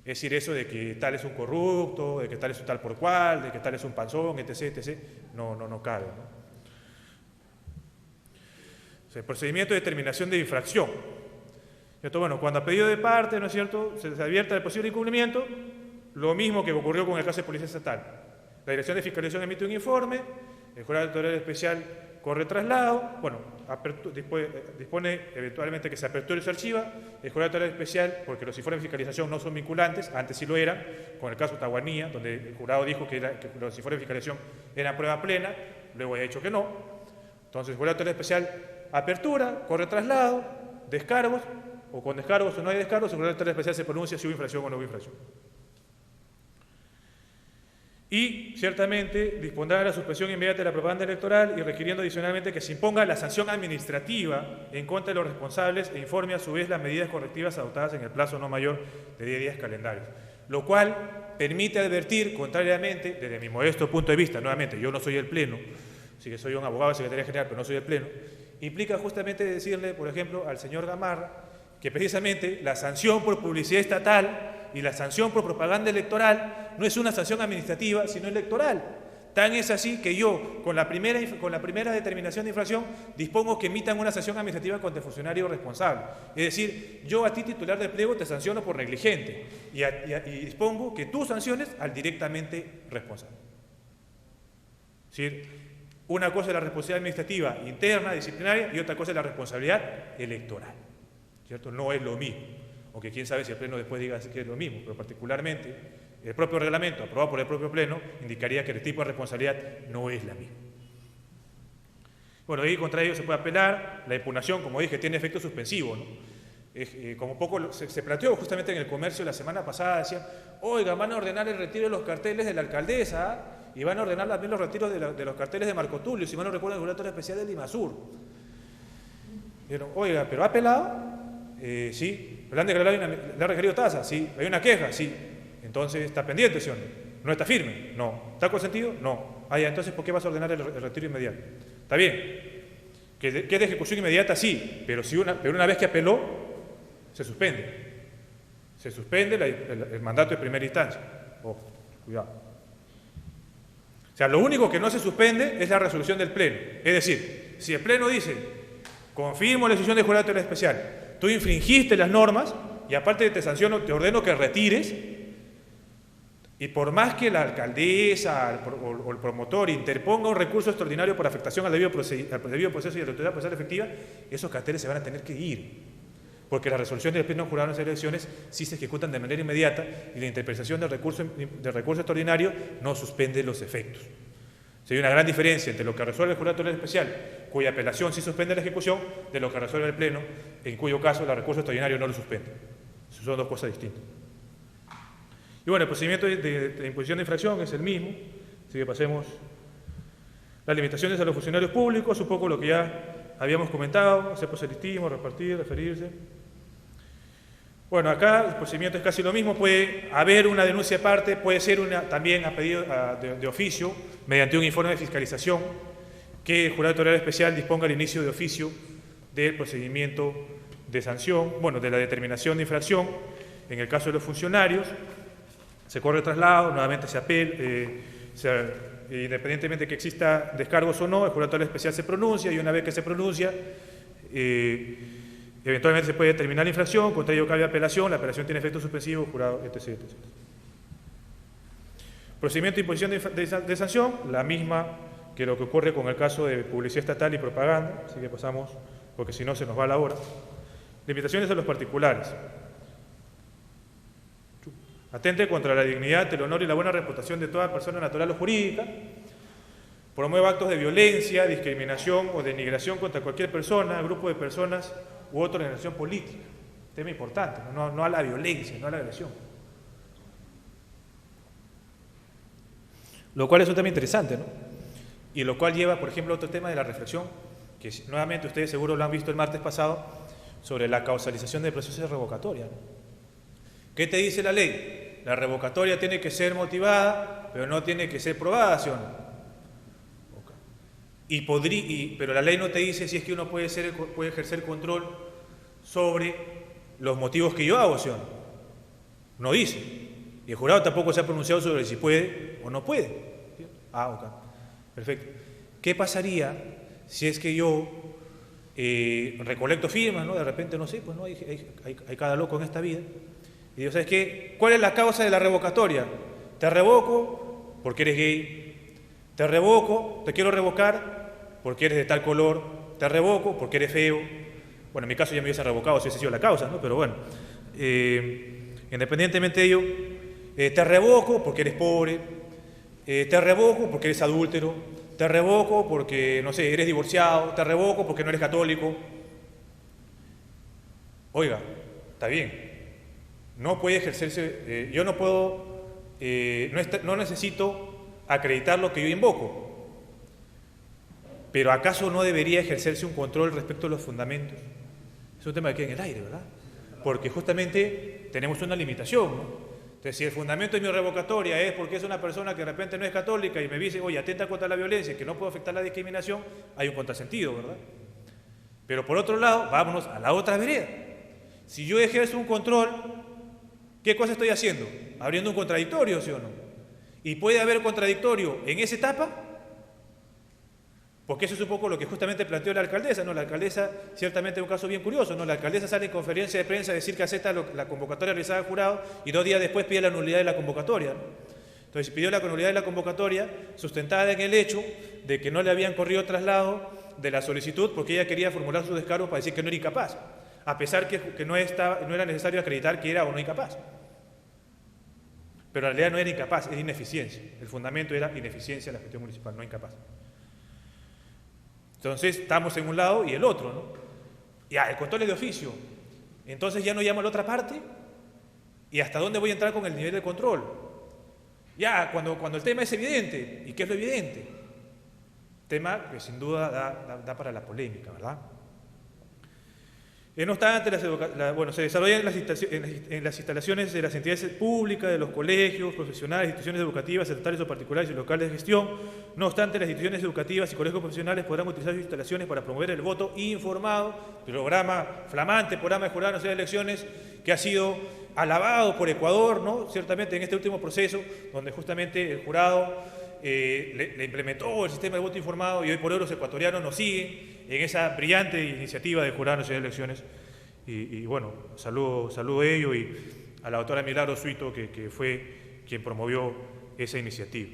Es decir, eso de que tal es un corrupto, de que tal es un tal por cual, de que tal es un panzón, etc., no cabe, ¿no? O sea, el procedimiento de determinación de infracción. ¿Cierto? Bueno, cuando a pedido de parte, ¿no es cierto?, se advierta del posible incumplimiento, lo mismo que ocurrió con el caso de Policía Estatal. La Dirección de Fiscalización emite un informe, el Jurado Electoral Especial corre traslado, bueno, dispone eventualmente que se aperture y se archiva, el Jurado Electoral Especial, porque los informes de fiscalización no son vinculantes, antes sí lo eran, con el caso Tahuanía, donde el jurado dijo que los informes de fiscalización eran prueba plena, luego ha dicho que no. Entonces el Jurado Electoral Especial apertura, corre traslado, descargos, o con descargos o no hay descargos, el Jurado Electoral Especial se pronuncia si hubo infracción o no hubo infracción. Y, ciertamente, dispondrá la suspensión inmediata de la propaganda electoral y requiriendo adicionalmente que se imponga la sanción administrativa en contra de los responsables e informe a su vez las medidas correctivas adoptadas en el plazo no mayor de 10 días calendarios. Lo cual permite advertir, contrariamente, desde mi modesto punto de vista, nuevamente, yo no soy el Pleno, sí que soy un abogado de Secretaría General, pero no soy el Pleno, implica justamente decirle, por ejemplo, al señor Gamarra, que precisamente la sanción por publicidad estatal y la sanción por propaganda electoral no es una sanción administrativa, sino electoral. Tan es así que yo, con la primera determinación de infracción, dispongo que emitan una sanción administrativa contra el funcionario responsable. Es decir, yo a ti, titular de empleo, te sanciono por negligente y dispongo que tú sanciones al directamente responsable. Es decir, una cosa es la responsabilidad administrativa interna, disciplinaria, y otra cosa es la responsabilidad electoral. ¿Cierto? No es lo mismo, aunque quién sabe si el Pleno después diga que es lo mismo, pero particularmente el propio reglamento aprobado por el propio Pleno indicaría que el tipo de responsabilidad no es la misma. Bueno, ahí contra ello se puede apelar, la impugnación, como dije, tiene efecto suspensivo, ¿no? Como poco se planteó justamente en el comercio la semana pasada, decían, oiga, van a ordenar el retiro de los carteles de la alcaldesa, y van a ordenar también los retiros de los carteles de Marco Tulio, si mal no recuerdo, el regulatorio especial de Limasur. Dijeron, oiga, ¿pero ha apelado? Sí. ¿Le han requerido tasa? Sí. ¿Hay una queja? Sí. Entonces, ¿está pendiente, sí o no? ¿No está firme? No. ¿Está consentido? No. Ah, ya, entonces, ¿por qué vas a ordenar el retiro inmediato? Está bien. Que es de ejecución inmediata, sí, pero una vez que apeló, se suspende. Se suspende el mandato de primera instancia. Ojo, cuidado. O sea, lo único que no se suspende es la resolución del Pleno. Es decir, si el Pleno dice, confirmo la decisión del jurado de tutela especial, tú infringiste las normas y aparte te sanciono, te ordeno que retires, y por más que la alcaldesa o el promotor interponga un recurso extraordinario por afectación al debido proceso y a la autoridad procesal efectiva, esos carteles se van a tener que ir. Porque las resoluciones del Pleno Jurado de las Elecciones sí se ejecutan de manera inmediata y la interpretación del recurso extraordinario no suspende los efectos. Si hay una gran diferencia entre lo que resuelve el Jurado de tutela especial, cuya apelación sí suspende la ejecución, de lo que resuelve el Pleno, en cuyo caso el recurso extraordinario no lo suspende. Esas son dos cosas distintas. Y bueno, el procedimiento de imposición de infracción es el mismo, así que pasemos. Las limitaciones a los funcionarios públicos, un poco lo que ya habíamos comentado, hacer proselitismo, repartir, referirse. Bueno, acá el procedimiento es casi lo mismo, puede haber una denuncia de parte, puede ser también a pedido de oficio, mediante un informe de fiscalización, que el Jurado Electoral Especial disponga el inicio de oficio del procedimiento de sanción, bueno, de la determinación de infracción, en el caso de los funcionarios, se corre el traslado, nuevamente se apela, independientemente de que exista descargos o no, el Jurado Electoral Especial se pronuncia y una vez que se pronuncia, eventualmente se puede determinar la infracción, contra ello cabe apelación, la apelación tiene efecto suspensivo, jurado, etc. Procedimiento de imposición de sanción, la misma que lo que ocurre con el caso de publicidad estatal y propaganda, así que pasamos, porque si no se nos va la hora. Limitaciones a los particulares. Atente contra la dignidad, el honor y la buena reputación de toda persona natural o jurídica. Promueve actos de violencia, discriminación o denigración contra cualquier persona, grupo de personas u otra organización política. Tema importante, no a la violencia, no a la agresión. Lo cual es un tema interesante, ¿no? Y lo cual lleva, por ejemplo, a otro tema de la reflexión, que nuevamente ustedes seguro lo han visto el martes pasado, sobre la causalización del proceso de revocatoria, ¿no? ¿Qué te dice la ley? La revocatoria tiene que ser motivada, pero no tiene que ser probada, ¿sí o no? Pero la ley no te dice si es que uno puede ejercer control sobre los motivos que yo hago, ¿sí o no? No dice. Y el jurado tampoco se ha pronunciado sobre si puede o no puede. ¿Sí? Ah, ok. Perfecto. ¿Qué pasaría si es que yo recolecto firmas, ¿no? De repente, no sé, pues no hay cada loco en esta vida. Y digo, ¿sabes qué? ¿Cuál es la causa de la revocatoria? Te revoco porque eres gay. Te revoco, te quiero revocar porque eres de tal color. Te revoco porque eres feo. Bueno, en mi caso ya me hubiese revocado si hubiese sido la causa, ¿no? Pero bueno, independientemente de ello, te revoco porque eres pobre. Te revoco porque eres adúltero. Te revoco porque, no sé, eres divorciado. Te revoco porque no eres católico. Oiga, está bien. No puede ejercerse, yo no puedo, no necesito acreditar lo que yo invoco, pero ¿acaso no debería ejercerse un control respecto a los fundamentos? Es un tema que queda en el aire, ¿verdad? Porque justamente tenemos una limitación, ¿no? Entonces, si el fundamento de mi revocatoria es porque es una persona que de repente no es católica y me dice, oye, atenta contra la violencia, que no puedo afectar la discriminación, hay un contrasentido, ¿verdad? Pero por otro lado, vámonos a la otra vereda. Si yo ejerzo un control, ¿qué cosa estoy haciendo? Abriendo un contradictorio, ¿sí o no? ¿Y puede haber contradictorio en esa etapa? Porque eso es un poco lo que justamente planteó la alcaldesa, ¿no? La alcaldesa, ciertamente es un caso bien curioso, ¿no? La alcaldesa sale en conferencia de prensa a decir que acepta la convocatoria realizada al jurado y 2 días después pide la nulidad de la convocatoria, ¿no? Entonces pidió la nulidad de la convocatoria sustentada en el hecho de que no le habían corrido traslado de la solicitud porque ella quería formular su descargo para decir que no era incapaz, a pesar que no era necesario acreditar que era o no incapaz. Pero en realidad no era incapaz, era ineficiencia. El fundamento era ineficiencia de la gestión municipal, no incapaz. Entonces, estamos en un lado y el otro, ¿no? Ya, el control es de oficio. Entonces ya no llamo a la otra parte. ¿Y hasta dónde voy a entrar con el nivel de control? Ya, cuando el tema es evidente. ¿Y qué es lo evidente? Tema que sin duda da para la polémica, ¿verdad? No obstante, se desarrolla en las instalaciones de las entidades públicas, de los colegios, profesionales, instituciones educativas, estatales o particulares y locales de gestión. No obstante, las instituciones educativas y colegios profesionales podrán utilizar sus instalaciones para promover el voto informado, flamante programa de Jurado Nacional de Elecciones, que ha sido alabado por Ecuador, ¿no? Ciertamente en este último proceso, donde justamente el jurado le implementó el sistema de voto informado, y hoy por hoy los ecuatorianos nos siguen en esa brillante iniciativa del Jurado Nacional de Elecciones. Y bueno, saludo a ello y a la doctora Milagro Suito, que fue quien promovió esa iniciativa.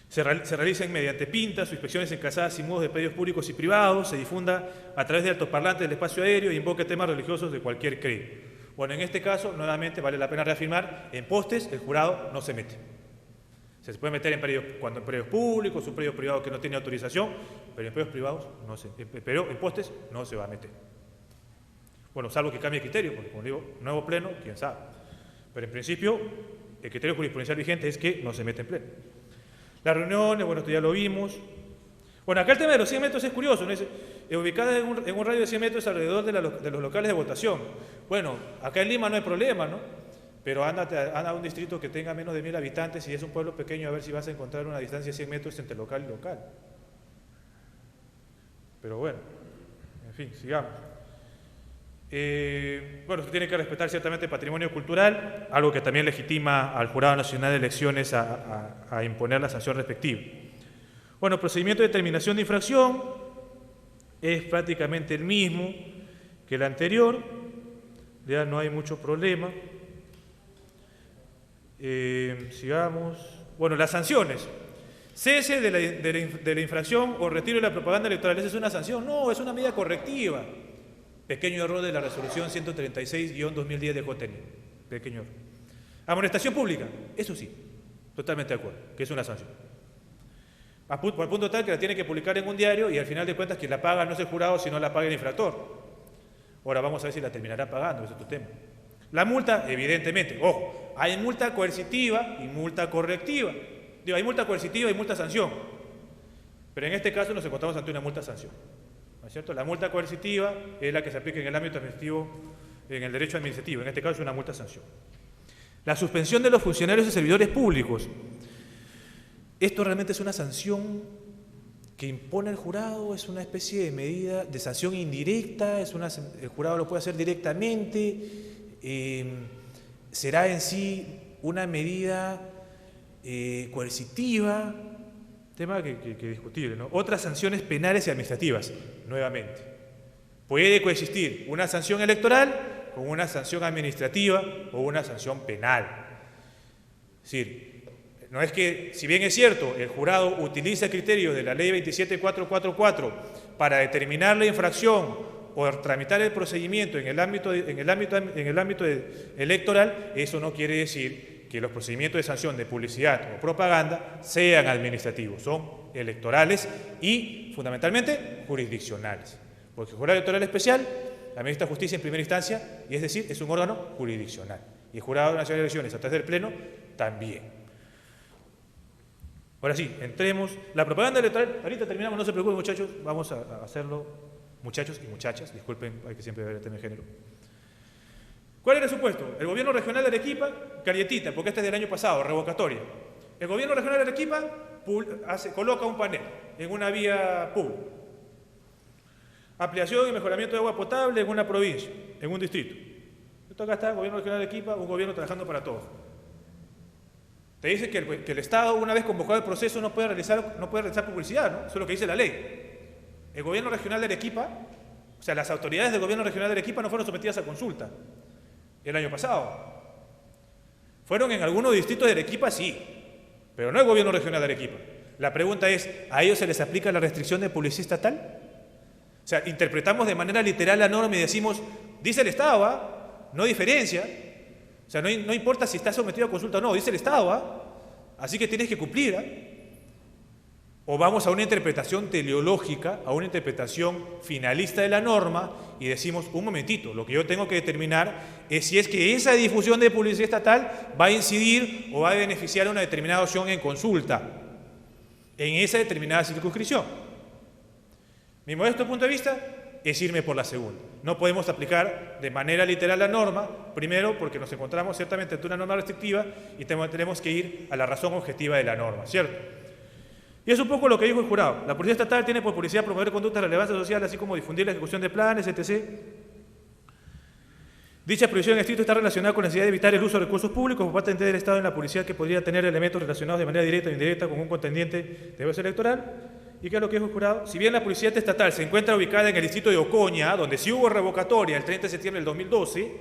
Se realicen mediante pintas o inspecciones en calzadas y muros de predios públicos y privados, se difunda a través de altoparlantes del espacio aéreo y invoque temas religiosos de cualquier credo. Bueno, en este caso, nuevamente vale la pena reafirmar, en postes el jurado no se mete. Se puede meter en predios públicos, un predio privado que no tiene autorización, pero en predios privados no se, pero en postes no se va a meter. Bueno, salvo que cambie el criterio, porque como digo, nuevo pleno, quién sabe. Pero en principio, el criterio jurisprudencial vigente es que no se mete en pleno. Las reuniones, bueno, esto ya lo vimos. Bueno, acá el tema de los 100 metros es curioso, ¿no? Ubicada en un radio de 100 metros alrededor de los locales de votación. Bueno, acá en Lima no hay problema, ¿no? Pero anda a un distrito que tenga menos de 1000 habitantes y es un pueblo pequeño, a ver si vas a encontrar una distancia de 100 metros entre local y local. Pero bueno, en fin, sigamos. Bueno, se tiene que respetar ciertamente el patrimonio cultural, algo que también legitima al Jurado Nacional de Elecciones a imponer la sanción respectiva. Bueno, el procedimiento de determinación de infracción es prácticamente el mismo que el anterior, ya no hay mucho problema. Sigamos. Bueno, las sanciones. Cese de la infracción o retiro de la propaganda electoral. ¿Esa es una sanción? No, es una medida correctiva. Pequeño error de la resolución 136-2010 de JN. Pequeño error. Amonestación pública. Eso sí, totalmente de acuerdo, que es una sanción. Por punto tal que la tiene que publicar en un diario y al final de cuentas quien la paga no es el jurado, sino la paga el infractor. Ahora vamos a ver si la terminará pagando, ese es otro tema. La multa, evidentemente, ojo, hay multa coercitiva y multa correctiva. Digo, hay multa coercitiva y multa sanción. Pero en este caso nos encontramos ante una multa sanción. ¿No es cierto? La multa coercitiva es la que se aplica en el ámbito administrativo, en el derecho administrativo. En este caso es una multa sanción. La suspensión de los funcionarios y servidores públicos. Esto realmente es una sanción que impone el jurado, es una especie de medida de sanción indirecta, el jurado lo puede hacer directamente. Será en sí una medida coercitiva, tema que discutible, ¿no? Otras sanciones penales y administrativas, nuevamente. Puede coexistir una sanción electoral con una sanción administrativa o una sanción penal. Es decir, no es que, si bien es cierto, el jurado utiliza el criterio de la ley 27444 para determinar la infracción o tramitar el procedimiento en el ámbito electoral, eso no quiere decir que los procedimientos de sanción de publicidad o propaganda sean administrativos, son electorales y fundamentalmente jurisdiccionales. Porque el Jurado Electoral Especial administra justicia en primera instancia y es decir, es un órgano jurisdiccional. Y el Jurado Nacional de Elecciones a través del Pleno también. Ahora sí, entremos. La propaganda electoral, ahorita terminamos, no se preocupen muchachos, vamos a hacerlo, muchachos y muchachas, disculpen, hay que siempre ver el tema de género. ¿Cuál era el supuesto? El gobierno regional de Arequipa, carietita, porque este es del año pasado, revocatoria. El gobierno regional de Arequipa coloca un panel en una vía pública. Ampliación y mejoramiento de agua potable en una provincia, en un distrito. Esto acá está, el gobierno regional de Arequipa, un gobierno trabajando para todos. Te dice que el Estado, una vez convocado el proceso, no puede realizar publicidad, ¿no? Eso es lo que dice la ley. El gobierno regional de Arequipa, o sea, las autoridades del gobierno regional de Arequipa no fueron sometidas a consulta el año pasado. Fueron en algunos distritos de Arequipa, sí, pero no el gobierno regional de Arequipa. La pregunta es, ¿a ellos se les aplica la restricción de publicidad estatal? O sea, interpretamos de manera literal la norma y decimos, dice el Estado, ¿ah? No diferencia. O sea, no importa si está sometido a consulta o no, dice el Estado, ¿ah? Así que tienes que cumplir, ¿ah? O vamos a una interpretación teleológica, a una interpretación finalista de la norma y decimos, un momentito, lo que yo tengo que determinar es si es que esa difusión de publicidad estatal va a incidir o va a beneficiar a una determinada opción en consulta, en esa determinada circunscripción. Mi modesto punto de vista, es irme por la segunda. No podemos aplicar de manera literal la norma, primero porque nos encontramos ciertamente ante una norma restrictiva y tenemos que ir a la razón objetiva de la norma, ¿cierto? Y es un poco lo que dijo el jurado. La Policía Estatal tiene por publicidad promover conductas de relevancia social, así como difundir la ejecución de planes, etc. Dicha prohibición en estricto está relacionada con la necesidad de evitar el uso de recursos públicos por parte del Estado en la publicidad que podría tener elementos relacionados de manera directa o indirecta con un contendiente de voz electoral. ¿Y qué es lo que dijo el jurado? Si bien la Policía Estatal se encuentra ubicada en el distrito de Ocoña, donde sí hubo revocatoria el 30 de septiembre del 2012,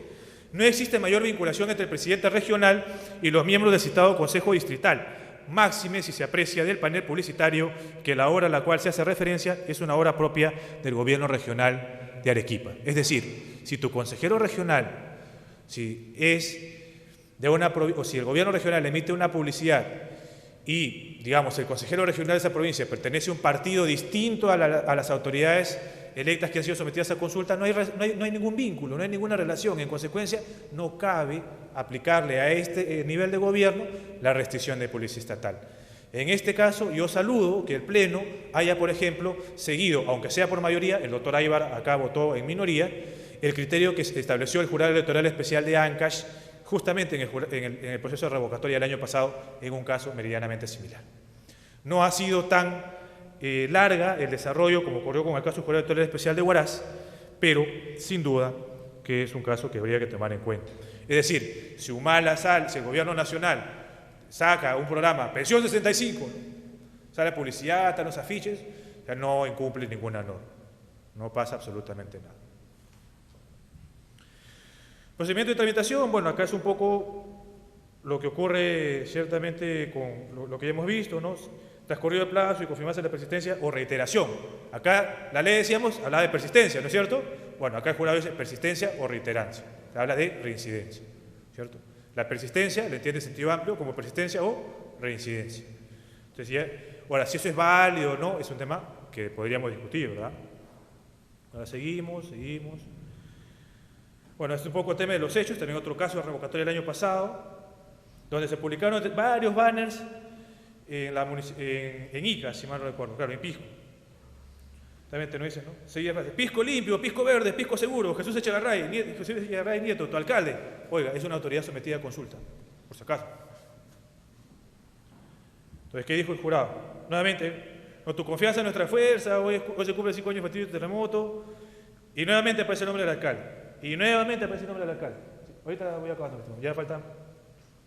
no existe mayor vinculación entre el presidente regional y los miembros del citado Consejo Distrital, máxime si se aprecia del panel publicitario que la obra a la cual se hace referencia es una obra propia del gobierno regional de Arequipa. Es decir, si tu consejero regional, si el gobierno regional emite una publicidad y, digamos, el consejero regional de esa provincia pertenece a un partido distinto a las autoridades electas que han sido sometidas a consulta, no hay ningún vínculo, no hay ninguna relación. En consecuencia, no cabe aplicarle a este nivel de gobierno la restricción de policía estatal. En este caso, yo saludo que el Pleno haya, por ejemplo, seguido, aunque sea por mayoría, el doctor Aybar acá votó en minoría, el criterio que estableció el Jurado Electoral Especial de Ancash, justamente en el proceso de revocatoria del año pasado, en un caso meridianamente similar. No ha sido tan larga el desarrollo como ocurrió con el caso del Jurado Electoral Especial de Huaraz, pero sin duda que es un caso que habría que tomar en cuenta. Es decir, si Humala si el gobierno nacional saca un programa, Pensión 65, sale publicidad, están los afiches, ya no incumple ninguna norma, no pasa absolutamente nada. Procedimiento de tramitación, bueno, acá es un poco lo que ocurre ciertamente con lo que ya hemos visto, ¿no? Transcurrido el plazo y confirmarse la persistencia o reiteración. Acá la ley, decíamos, hablaba de persistencia, ¿no es cierto? Bueno, acá el jurado dice persistencia o reiterancia, se habla de reincidencia, ¿cierto? La persistencia le entiende en sentido amplio como persistencia o reincidencia. Entonces, ahora, si eso es válido o no, es un tema que podríamos discutir, ¿verdad? Ahora seguimos. Bueno, este es un poco el tema de los hechos, también otro caso de revocatoria del año pasado, donde se publicaron varios banners en Ica, si mal no recuerdo, claro, en Pisco. También te lo dicen, ¿no? Seguía Pisco limpio, Pisco verde, Pisco seguro, Jesús Echegaray Nieto, tu alcalde. Oiga, es una autoridad sometida a consulta, por si acaso. Entonces, ¿qué dijo el jurado? Nuevamente, con tu confianza en nuestra fuerza, hoy se cumple 5 años del terremoto, y nuevamente aparece el nombre del alcalde. Y nuevamente aparece el nombre del alcalde. Ahorita voy acabando, ya faltan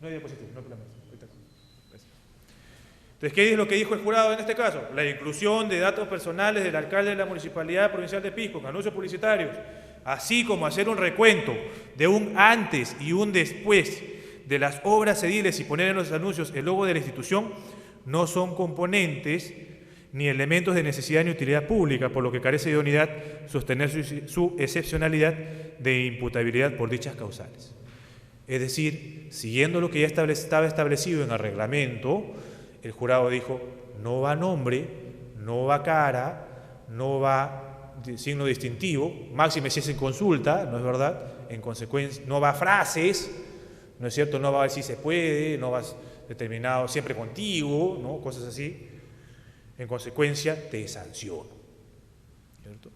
9 diapositivas, no hay problema. Entonces, ¿qué es lo que dijo el jurado en este caso? La inclusión de datos personales del alcalde de la Municipalidad Provincial de Pisco en anuncios publicitarios, así como hacer un recuento de un antes y un después de las obras ediles y poner en los anuncios el logo de la institución, no son componentes ni elementos de necesidad ni utilidad pública, por lo que carece de idoneidad sostener su excepcionalidad de imputabilidad por dichas causales. Es decir, siguiendo lo que ya estaba establecido en el reglamento, el jurado dijo, no va nombre, no va cara, no va signo distintivo, máxime si es en consulta, ¿no es verdad? En consecuencia, no va frases, ¿no es cierto? No va a ver si se puede, no va determinado siempre contigo, ¿no? Cosas así. En consecuencia, te sanciono, ¿cierto?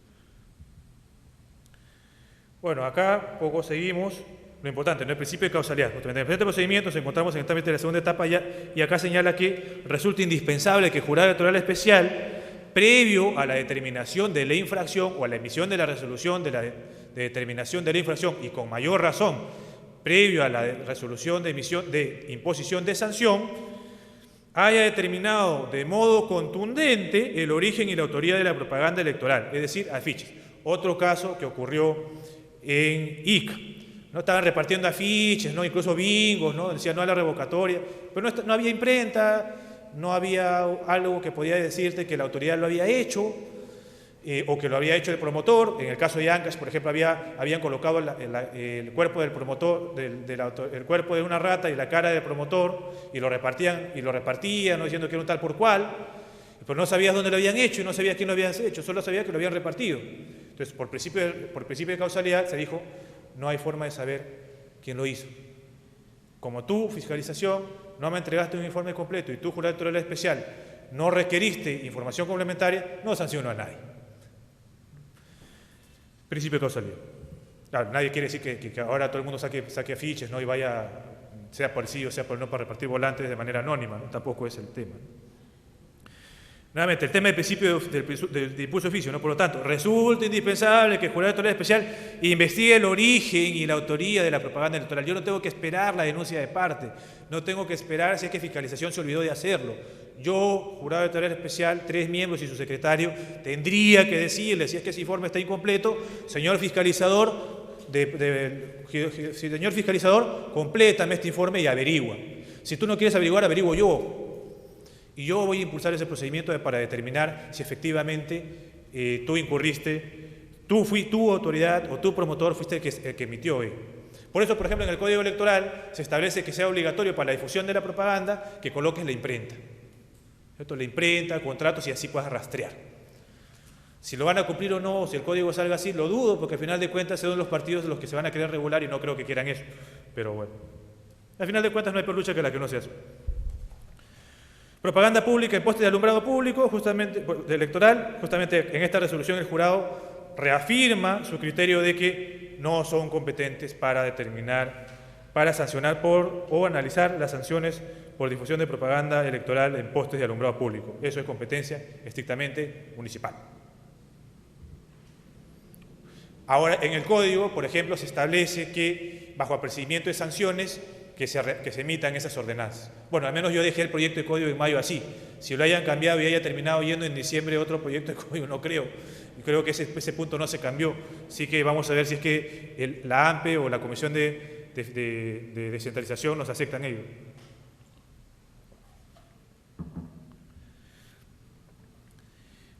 Bueno, acá poco seguimos. Lo importante, ¿no? El principio de causalidad. En el presente procedimiento nos encontramos en el trámite de la segunda etapa y acá señala que resulta indispensable que el jurado electoral especial, previo a la determinación de la infracción o a la emisión de la resolución de determinación de la infracción y con mayor razón, previo a la resolución de imposición de sanción, haya determinado de modo contundente el origen y la autoría de la propaganda electoral, es decir, afiches. Otro caso que ocurrió en Ica. ¿No? Estaban repartiendo afiches, ¿no? Incluso bingos, ¿no? Decían no a la revocatoria, pero no había imprenta, no había algo que podía decirte que la autoridad lo había hecho o que lo había hecho el promotor. En el caso de Ancash, por ejemplo, habían colocado el cuerpo del promotor, el cuerpo de una rata y la cara del promotor y lo repartían, ¿no? Diciendo que era un tal por cual, pero no sabías dónde lo habían hecho y no sabías quién lo había hecho, solo sabías que lo habían repartido. Entonces, por principio de causalidad se dijo, no hay forma de saber quién lo hizo. Como tú, fiscalización, no me entregaste un informe completo y tú, jurado electoral especial, no requeriste información complementaria, no sanciono a nadie. Principio de causalidad. Claro, nadie quiere decir que ahora todo el mundo saque afiches, ¿no? Y vaya, sea por el sí o sea por el no, para repartir volantes de manera anónima, ¿no? Tampoco es el tema, ¿no? Nuevamente, el tema del principio del impulso oficio, ¿no? Por lo tanto, resulta indispensable que el jurado electoral especial investigue el origen y la autoría de la propaganda electoral. Yo no tengo que esperar la denuncia de parte, no tengo que esperar si es que fiscalización se olvidó de hacerlo. Yo, jurado electoral especial, 3 miembros y su secretario, tendría que decirle, si es que ese informe está incompleto, señor fiscalizador, señor fiscalizador, complétame este informe y averigua. Si tú no quieres averiguar, averiguo yo. Y yo voy a impulsar ese procedimiento para determinar si efectivamente tú incurriste, tu autoridad o tu promotor fuiste el que emitió. Por eso, por ejemplo, en el Código Electoral se establece que sea obligatorio para la difusión de la propaganda que coloques la imprenta. ¿Cierto? La imprenta, contratos y así puedas rastrear. Si lo van a cumplir o no, si el código salga así, lo dudo, porque al final de cuentas son los partidos los que se van a querer regular y no creo que quieran eso. Pero bueno, al final de cuentas no hay peor lucha que la que no se hace. Propaganda pública en postes de alumbrado público, justamente electoral, justamente en esta resolución el jurado reafirma su criterio de que no son competentes para determinar, para sancionar o analizar las sanciones por difusión de propaganda electoral en postes de alumbrado público. Eso es competencia estrictamente municipal. Ahora, en el código, por ejemplo, se establece que bajo apercibimiento de sanciones que se emitan esas ordenanzas. Bueno, al menos yo dejé el proyecto de código en mayo así. Si lo hayan cambiado y haya terminado yendo en diciembre otro proyecto de código, no creo. Y creo que ese punto no se cambió. Así que vamos a ver si es que la AMPE o la Comisión de Descentralización nos aceptan ello.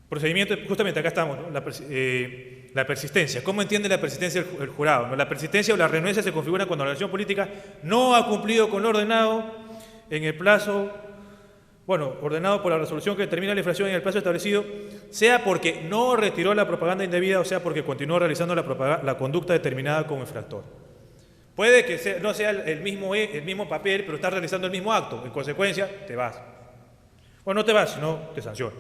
Procedimiento, justamente acá estamos, ¿no? La persistencia. ¿Cómo entiende la persistencia el jurado? La persistencia o la renuencia se configura cuando la organización política no ha cumplido con lo ordenado en el plazo, ordenado por la resolución que determina la infracción en el plazo establecido, sea porque no retiró la propaganda indebida o sea porque continuó realizando la conducta determinada como infractor. Puede que no sea el mismo papel, pero está realizando el mismo acto. En consecuencia, te vas. Bueno, no te vas, sino te sanciona.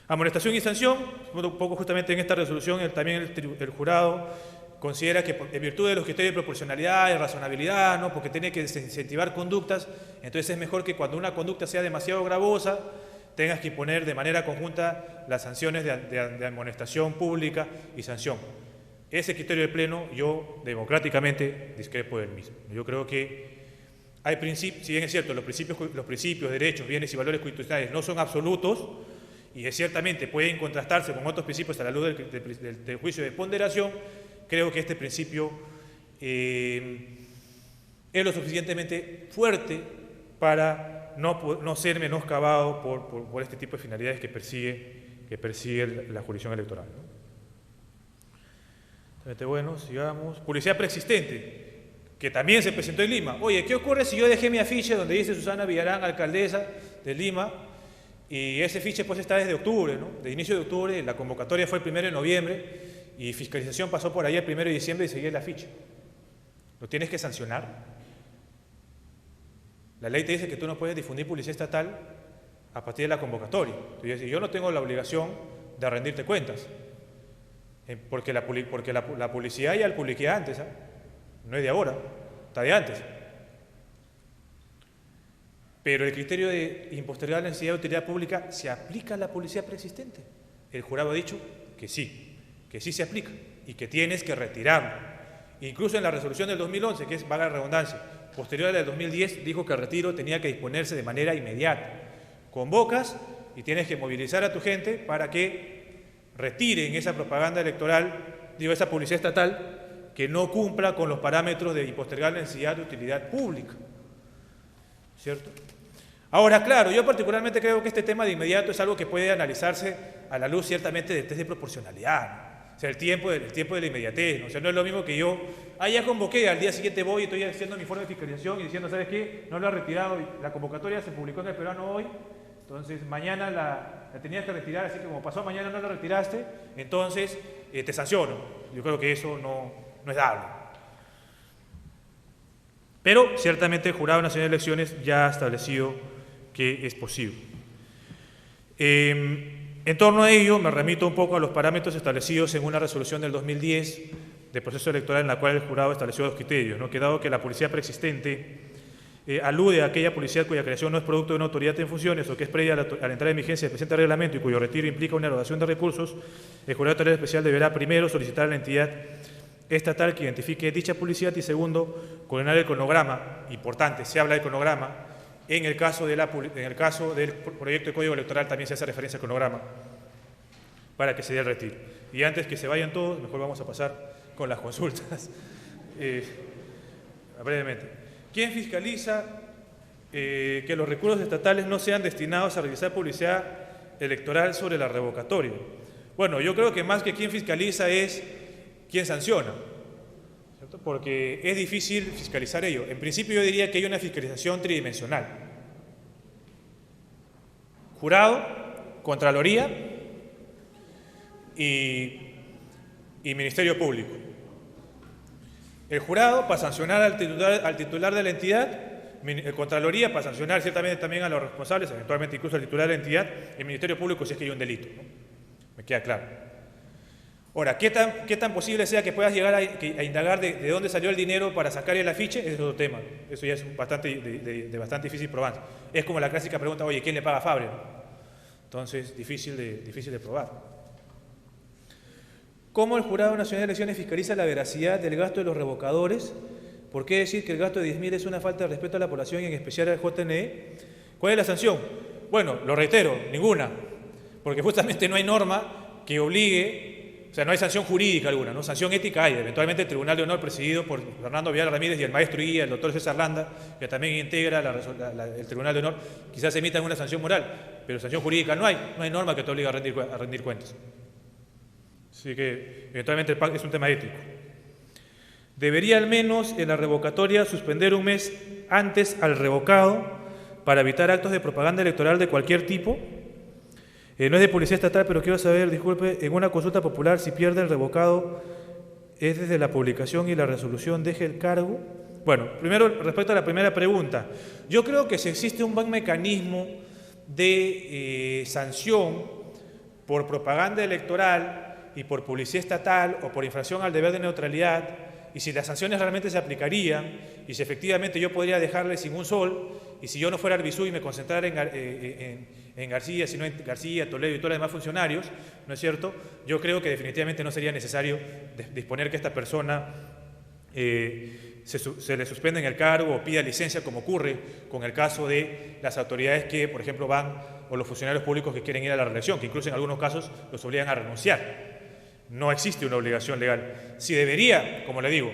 Amonestación y sanción, un poco justamente en esta resolución también el jurado considera que en virtud de los criterios de proporcionalidad y razonabilidad, ¿no? Porque tiene que desincentivar conductas, entonces es mejor que cuando una conducta sea demasiado gravosa, tengas que imponer de manera conjunta las sanciones de amonestación pública y sanción. Ese criterio del Pleno yo democráticamente discrepo del mismo. Yo creo que hay principios, si bien es cierto, los principios, derechos, bienes y valores constitucionales no son absolutos, y ciertamente pueden contrastarse con otros principios a la luz del juicio de ponderación, creo que este principio es lo suficientemente fuerte para no ser menoscabado por este tipo de finalidades que persigue la jurisdicción electoral, ¿no? Bueno, sigamos. Publicidad preexistente, que también se presentó en Lima. Oye, ¿qué ocurre si yo dejé mi afiche donde dice Susana Villarán, alcaldesa de Lima? Y ese fiche pues está desde octubre, ¿no? De inicio de octubre, la convocatoria fue el 1 de noviembre y fiscalización pasó por ahí el 1 de diciembre y seguía el afiche. ¿Lo tienes que sancionar? La ley te dice que tú no puedes difundir publicidad estatal a partir de la convocatoria. Entonces, yo no tengo la obligación de rendirte cuentas, porque la publicidad ya la publiqué antes, ¿eh? No es de ahora, está de antes. Pero el criterio de impostergar la necesidad de utilidad pública se aplica a la publicidad preexistente. El jurado ha dicho que sí se aplica y que tienes que retirarlo. Incluso en la resolución del 2011, que es, valga la redundancia, posterior a la del 2010, dijo que el retiro tenía que disponerse de manera inmediata. Convocas y tienes que movilizar a tu gente para que retiren esa propaganda electoral, esa publicidad estatal que no cumpla con los parámetros de impostergar la necesidad de utilidad pública. ¿Cierto? Ahora, claro, yo particularmente creo que este tema de inmediato es algo que puede analizarse a la luz ciertamente del test de proporcionalidad, ¿no? O sea, el tiempo de la inmediatez, ¿no? O sea, no es lo mismo que yo, ya convoqué, al día siguiente voy y estoy haciendo mi informe de fiscalización y diciendo, ¿sabes qué? No lo ha retirado, la convocatoria se publicó en el peruano hoy, entonces mañana la tenías que retirar, así que como pasó mañana no la retiraste, entonces te sanciono. Yo creo que eso no es dable. Pero ciertamente el Jurado Nacional de Elecciones ya ha establecido que es posible. En torno a ello, me remito un poco a los parámetros establecidos en una resolución del 2010 de proceso electoral en la cual el jurado estableció dos criterios, ¿no? Que dado que la publicidad preexistente alude a aquella publicidad cuya creación no es producto de una autoridad en funciones o que es previa a la entrada en vigencia del presente reglamento y cuyo retiro implica una erogación de recursos, el jurado electoral especial deberá primero solicitar a la entidad estatal que identifique dicha publicidad y segundo, coordinar el cronograma. Importante, se habla del cronograma. En el caso del proyecto de código electoral también se hace referencia al cronograma para que se dé el retiro. Y antes que se vayan todos, mejor vamos a pasar con las consultas. Brevemente. ¿Quién fiscaliza que los recursos estatales no sean destinados a realizar publicidad electoral sobre la revocatoria? Bueno, yo creo que más que quién fiscaliza es quién sanciona, ¿cierto? Porque es difícil fiscalizar ello. En principio yo diría que hay una fiscalización tridimensional. Jurado, Contraloría y Ministerio Público. El jurado para sancionar al titular de la entidad, Contraloría para sancionar ciertamente también a los responsables, eventualmente incluso al titular de la entidad, y el Ministerio Público si es que hay un delito, ¿no? Me queda claro. Ahora, ¿qué tan posible sea que puedas llegar a indagar de dónde salió el dinero para sacar el afiche? Ese es otro tema. Eso ya es bastante difícil probar. Es como la clásica pregunta, oye, ¿quién le paga a Fabre? Entonces, difícil de probar. ¿Cómo el Jurado Nacional de Elecciones fiscaliza la veracidad del gasto de los revocadores? ¿Por qué decir que el gasto de 10.000 es una falta de respeto a la población y en especial al JNE? ¿Cuál es la sanción? Bueno, lo reitero, ninguna, porque justamente no hay norma que obligue, o sea, no hay sanción jurídica alguna, ¿no? Sanción ética hay, eventualmente el Tribunal de Honor presidido por Fernando Villar Ramírez y el maestro guía, el doctor César Landa, que también integra el Tribunal de Honor, quizás emitan una sanción moral, pero sanción jurídica no hay norma que te obligue a rendir cuentas. Así que eventualmente es un tema ético. Debería al menos en la revocatoria suspender un mes antes al revocado para evitar actos de propaganda electoral de cualquier tipo. No es de publicidad estatal, pero quiero saber, disculpe, en una consulta popular, si pierde el revocado, ¿es desde la publicación y la resolución deje el cargo? Bueno, primero respecto a la primera pregunta, yo creo que si existe un buen mecanismo de sanción por propaganda electoral y por publicidad estatal o por infracción al deber de neutralidad, y si las sanciones realmente se aplicarían, y si efectivamente yo podría dejarle sin un sol, y si yo no fuera Arbizú y me concentrara en García, sino en García, Toledo y todos los demás funcionarios, ¿no es cierto? Yo creo que definitivamente no sería necesario disponer que esta persona se le suspenda en el cargo o pida licencia, como ocurre con el caso de las autoridades que, por ejemplo, o los funcionarios públicos que quieren ir a la reelección, que incluso en algunos casos los obligan a renunciar. No existe una obligación legal. Si debería, como le digo,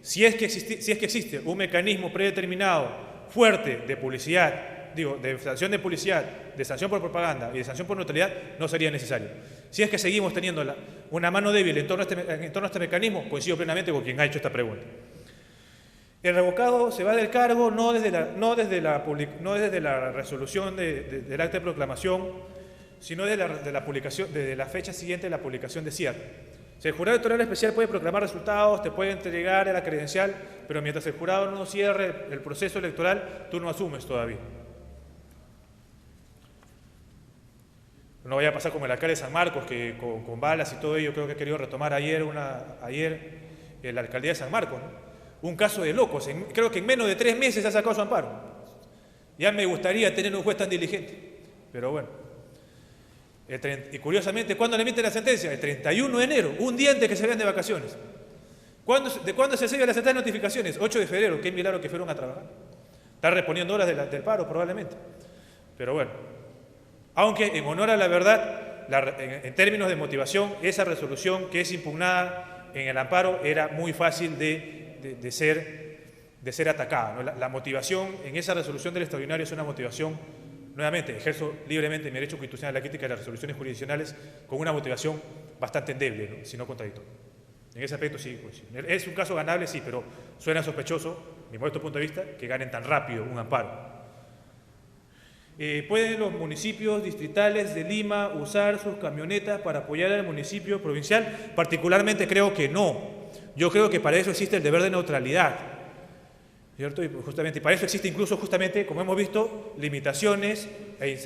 si es que existe un mecanismo predeterminado, fuerte, de publicidad, de sanción de publicidad, de sanción por propaganda y de sanción por neutralidad, no sería necesario. Si es que seguimos teniendo una mano débil en torno a este mecanismo, coincido plenamente con quien ha hecho esta pregunta. El revocado se va del cargo no desde la resolución del acta de proclamación, sino de la fecha siguiente de la publicación de cierre. Si el jurado electoral especial puede proclamar resultados, te puede entregar a la credencial, pero mientras el jurado no cierre el proceso electoral, tú no asumes todavía. No vaya a pasar como el alcalde de San Marcos, que con balas y todo ello, creo que ha querido retomar ayer la alcaldía de San Marcos, ¿no? Un caso de locos, creo que en menos de 3 meses ha sacado su amparo. Ya me gustaría tener un juez tan diligente, pero bueno. Y curiosamente, ¿cuándo le emiten la sentencia? El 31 de enero, un día antes que se vayan de vacaciones. ¿De cuándo se sellan las sentencias de notificaciones? 8 de febrero, qué milagro que fueron a trabajar. Están reponiendo horas del paro probablemente. Pero bueno, aunque en honor a la verdad, en términos de motivación, esa resolución que es impugnada en el amparo era muy fácil de ser atacada, ¿no? La motivación en esa resolución del extraordinario es una motivación. Nuevamente, ejerzo libremente mi derecho constitucional a la crítica de las resoluciones jurisdiccionales con una motivación bastante endeble, ¿no? Si no contradictoria. En ese aspecto sí, pues, es un caso ganable, sí, pero suena sospechoso, mi modesto punto de vista, que ganen tan rápido un amparo. ¿Pueden los municipios distritales de Lima usar sus camionetas para apoyar al municipio provincial? Particularmente creo que no. Yo creo que para eso existe el deber de neutralidad, ¿cierto? Y para eso existe incluso justamente, como hemos visto, limitaciones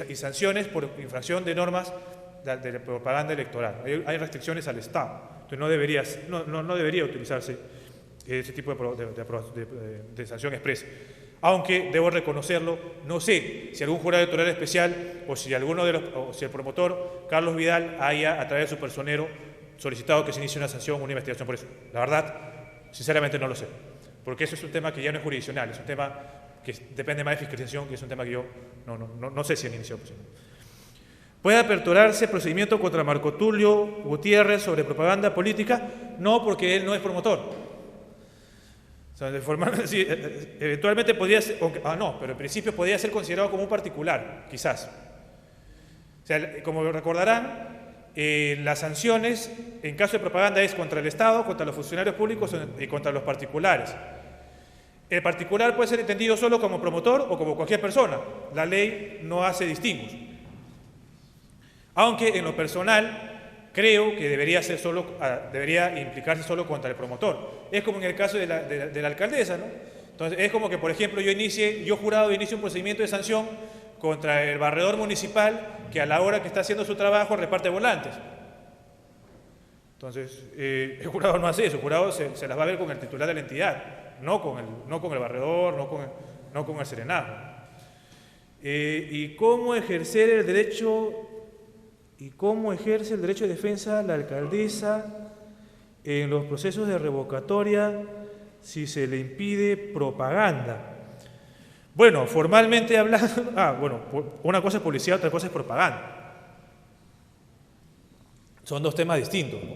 y sanciones por infracción de normas de propaganda electoral. Hay restricciones al Estado. Entonces no debería utilizarse ese tipo de sanción expresa. Aunque, debo reconocerlo, no sé si algún jurado electoral especial o si el promotor, Carlos Vidal, haya, a través de su personero, solicitado que se inicie una sanción o una investigación por eso. La verdad, sinceramente no lo sé. Porque eso es un tema que ya no es jurisdiccional, es un tema que depende más de fiscalización, que es un tema que yo no sé si han iniciado. ¿Puede aperturarse procedimiento contra Marco Tulio Gutiérrez sobre propaganda política? No, porque él no es promotor. O sea, sí, eventualmente podría ser, pero en principio podría ser considerado como un particular, quizás. O sea, como recordarán, las sanciones en caso de propaganda es contra el Estado, contra los funcionarios públicos y contra los particulares. El particular puede ser entendido solo como promotor o como cualquier persona. La ley no hace distingos. Aunque en lo personal creo que debería implicarse solo contra el promotor. Es como en el caso de la alcaldesa, ¿no? Entonces, es como que, por ejemplo, yo jurado inicio un procedimiento de sanción contra el barredor municipal que a la hora que está haciendo su trabajo reparte volantes. Entonces, el jurado no hace eso, el jurado se las va a ver con el titular de la entidad, no con el barredor, no con el serenazgo. ¿Y cómo ejercer el derecho... ¿Y cómo ejerce el derecho de defensa la alcaldesa en los procesos de revocatoria si se le impide propaganda? Bueno, formalmente hablando... una cosa es publicidad, otra cosa es propaganda. Son dos temas distintos, ¿no?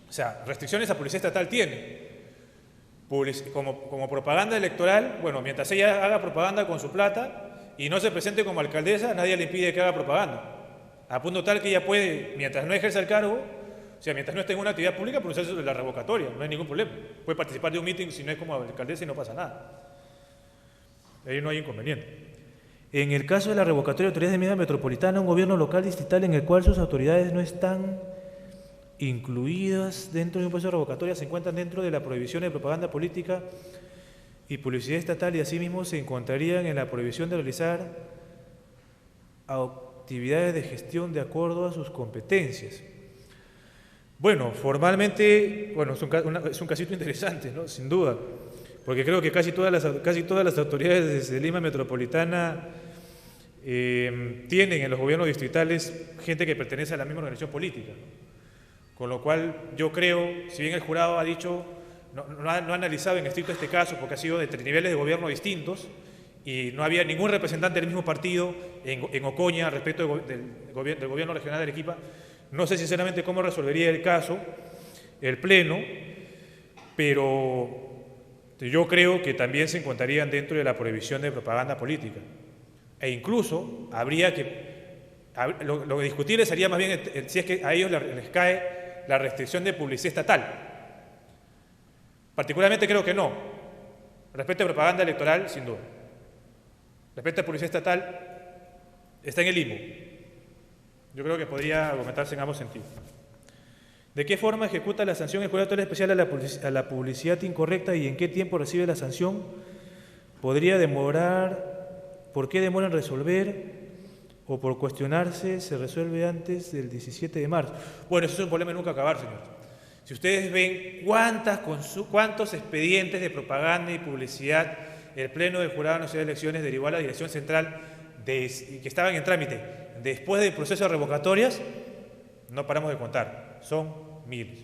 O sea, restricciones a publicidad estatal tiene. Como propaganda electoral, bueno, mientras ella haga propaganda con su plata y no se presente como alcaldesa, nadie le impide que haga propaganda. A punto tal que ella puede, mientras no ejerza el cargo, o sea, mientras no esté en una actividad pública, pronunciarse sobre la revocatoria, no hay ningún problema. Puede participar de un meeting si no es como alcaldesa y no pasa nada. Ahí no hay inconveniente. En el caso de la revocatoria de autoridades de medida metropolitana, un gobierno local distrital en el cual sus autoridades no están incluidas dentro de un proceso de revocatoria, se encuentran dentro de la prohibición de propaganda política y publicidad estatal y asimismo se encontrarían en la prohibición de realizar actividades de gestión de acuerdo a sus competencias. Bueno, formalmente, es un casito interesante, ¿no? Sin duda, porque creo que casi todas las autoridades de Lima Metropolitana tienen en los gobiernos distritales gente que pertenece a la misma organización política, ¿no? Con lo cual yo creo, si bien el jurado ha dicho, no ha analizado en estricto este caso porque ha sido de 3 niveles de gobierno distintos, y no había ningún representante del mismo partido en Ocoña respecto del gobierno regional de Arequipa. No sé sinceramente cómo resolvería el caso el Pleno, pero yo creo que también se encontrarían dentro de la prohibición de propaganda política. E incluso habría lo discutible sería más bien si es que a ellos les cae la restricción de publicidad estatal. Particularmente creo que no. Respecto a propaganda electoral, sin duda. Respecto a publicidad estatal, está en el limbo. Yo creo que podría argumentarse en ambos sentidos. ¿De qué forma ejecuta la sanción el jurado electoral especial a la publicidad incorrecta y en qué tiempo recibe la sanción? ¿Podría demorar? ¿Por qué demora en resolver? ¿O por cuestionarse se resuelve antes del 17 de marzo? Bueno, eso es un problema de nunca acabar, señor. Si ustedes ven cuántos expedientes de propaganda y publicidad el Pleno del Jurado Nacional de Elecciones derivó a la Dirección Central que estaban en trámite después del proceso de revocatorias, no paramos de contar, son miles.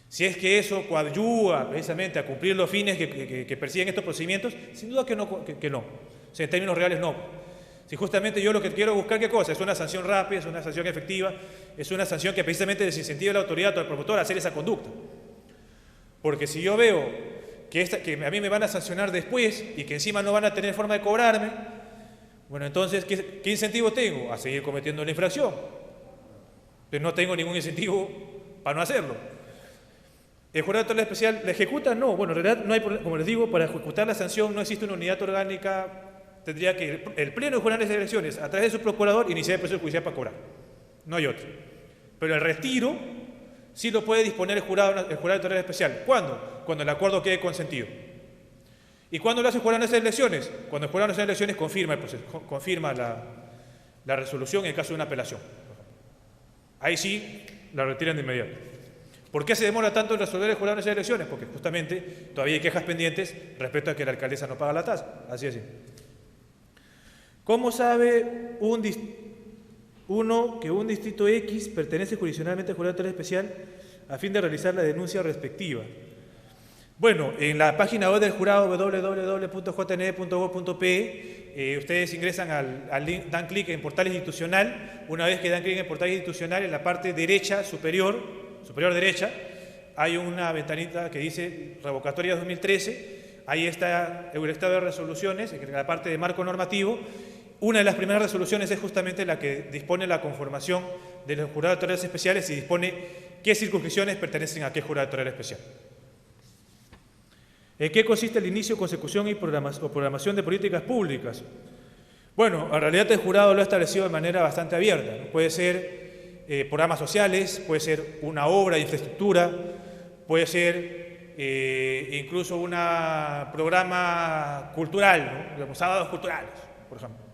Si es que eso coadyuva precisamente a cumplir los fines que persiguen estos procedimientos, sin duda que no. O sea, en términos reales no. Si justamente yo lo que quiero buscar, ¿qué cosa? Es una sanción rápida, es una sanción efectiva, es una sanción que precisamente desincentiva a la autoridad o al promotor a hacer esa conducta. Porque si yo veo que a mí me van a sancionar después y que encima no van a tener forma de cobrarme, bueno, entonces, ¿qué incentivo tengo? A seguir cometiendo la infracción. Entonces no tengo ningún incentivo para no hacerlo. ¿El jurado electoral especial la ejecuta? No. Bueno, en realidad no hay problema. Como les digo, para ejecutar la sanción no existe una unidad orgánica. Tendría que el Pleno de Jurados de Elecciones, a través de su procurador, iniciar el proceso judicial para cobrar. No hay otro. Pero el retiro sí lo puede disponer el jurado electoral especial. ¿Cuándo? Cuando el acuerdo quede consentido. ¿Y cuándo lo hace el Jurado Nacional de Elecciones? Cuando el Jurado Nacional de Elecciones confirma el proceso, confirma la resolución en el caso de una apelación. ahí sí la retiran de inmediato. ¿Por qué se demora tanto en resolver el jurado nacional de elecciones? Porque justamente todavía hay quejas pendientes respecto a que la alcaldesa no paga la tasa. Así es. ¿Cómo sabe uno que un distrito X pertenece jurisdiccionalmente al jurado electoral especial a fin de realizar la denuncia respectiva? Bueno, en la página web del jurado www.jne.gov.pe ustedes ingresan al link, dan clic en portal institucional. Una vez que dan clic en portal institucional, en la parte derecha, superior derecha, hay una ventanita que dice revocatoria 2013. Ahí está el estado de resoluciones, en la parte de marco normativo. Una de las primeras resoluciones es justamente la que dispone la conformación de los jurados electorales especiales y dispone qué circunscripciones pertenecen a qué jurado electoral especial. ¿En qué consiste el inicio, consecución y programación de políticas públicas? Bueno, en realidad el jurado lo ha establecido de manera bastante abierta, ¿no? Puede ser programas sociales, puede ser una obra de infraestructura, puede ser incluso un programa cultural, ¿no? Digamos, sábados culturales, por ejemplo.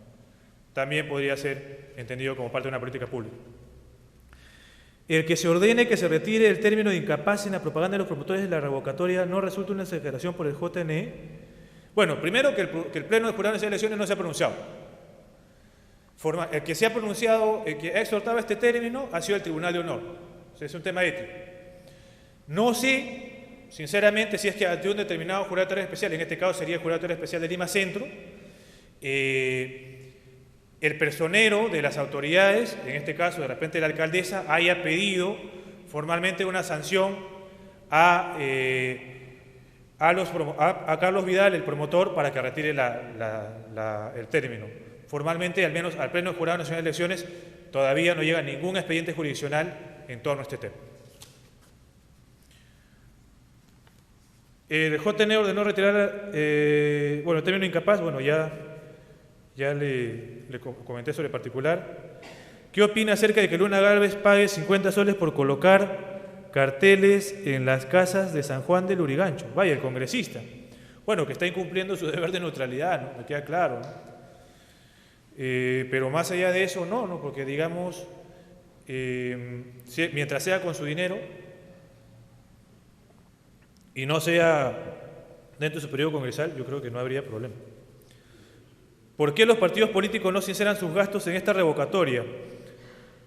También podría ser entendido como parte de una política pública. El que se ordene que se retire el término de incapaz en la propaganda de los promotores de la revocatoria no resulta una exageración por el JNE. Bueno, primero que el Pleno de Jurado Nacional de Elecciones no se ha pronunciado. El que se ha pronunciado, el que ha exhortado este término ha sido el Tribunal de Honor. O sea, es un tema ético. No sé, sinceramente, si es que ante un determinado jurado electoral especial, en este caso sería el jurado electoral especial de Lima Centro, el personero de las autoridades, en este caso de repente la alcaldesa, haya pedido formalmente una sanción a Carlos Vidal, el promotor, para que retire el término. Formalmente, al menos al Pleno del Jurado Nacional de Elecciones, todavía no llega ningún expediente jurisdiccional en torno a este tema. El JN ordenó retirar, el término incapaz, ya le comenté sobre particular. ¿Qué opina acerca de que Luna Gálvez pague 50 soles por colocar carteles en las casas de San Juan del Lurigancho? Vaya, el congresista. Bueno, que está incumpliendo su deber de neutralidad, ¿no? Me queda claro, ¿no? Pero más allá de eso, no, porque digamos, mientras sea con su dinero y no sea dentro de su periodo congresal, yo creo que no habría problema. ¿Por qué los partidos políticos no sinceran sus gastos en esta revocatoria?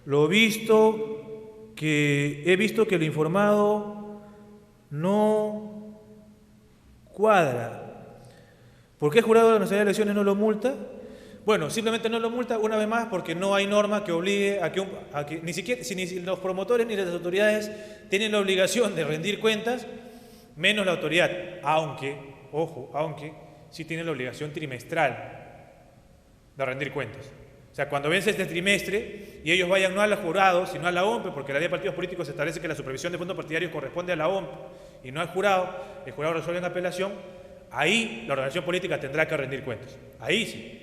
He visto que lo informado no cuadra. ¿Por qué el Jurado Nacional de Elecciones no lo multa? Bueno, simplemente no lo multa una vez más porque no hay norma que obligue a que ni siquiera ni los promotores ni las autoridades tienen la obligación de rendir cuentas, menos la autoridad, aunque sí tienen la obligación trimestral de rendir cuentas. O sea, cuando vence este trimestre y ellos vayan no al jurado, sino a la OMPE, porque la ley de partidos políticos establece que la supervisión de fondos partidarios corresponde a la OMPE y no al jurado, el jurado resuelve en apelación, ahí la organización política tendrá que rendir cuentas. Ahí sí.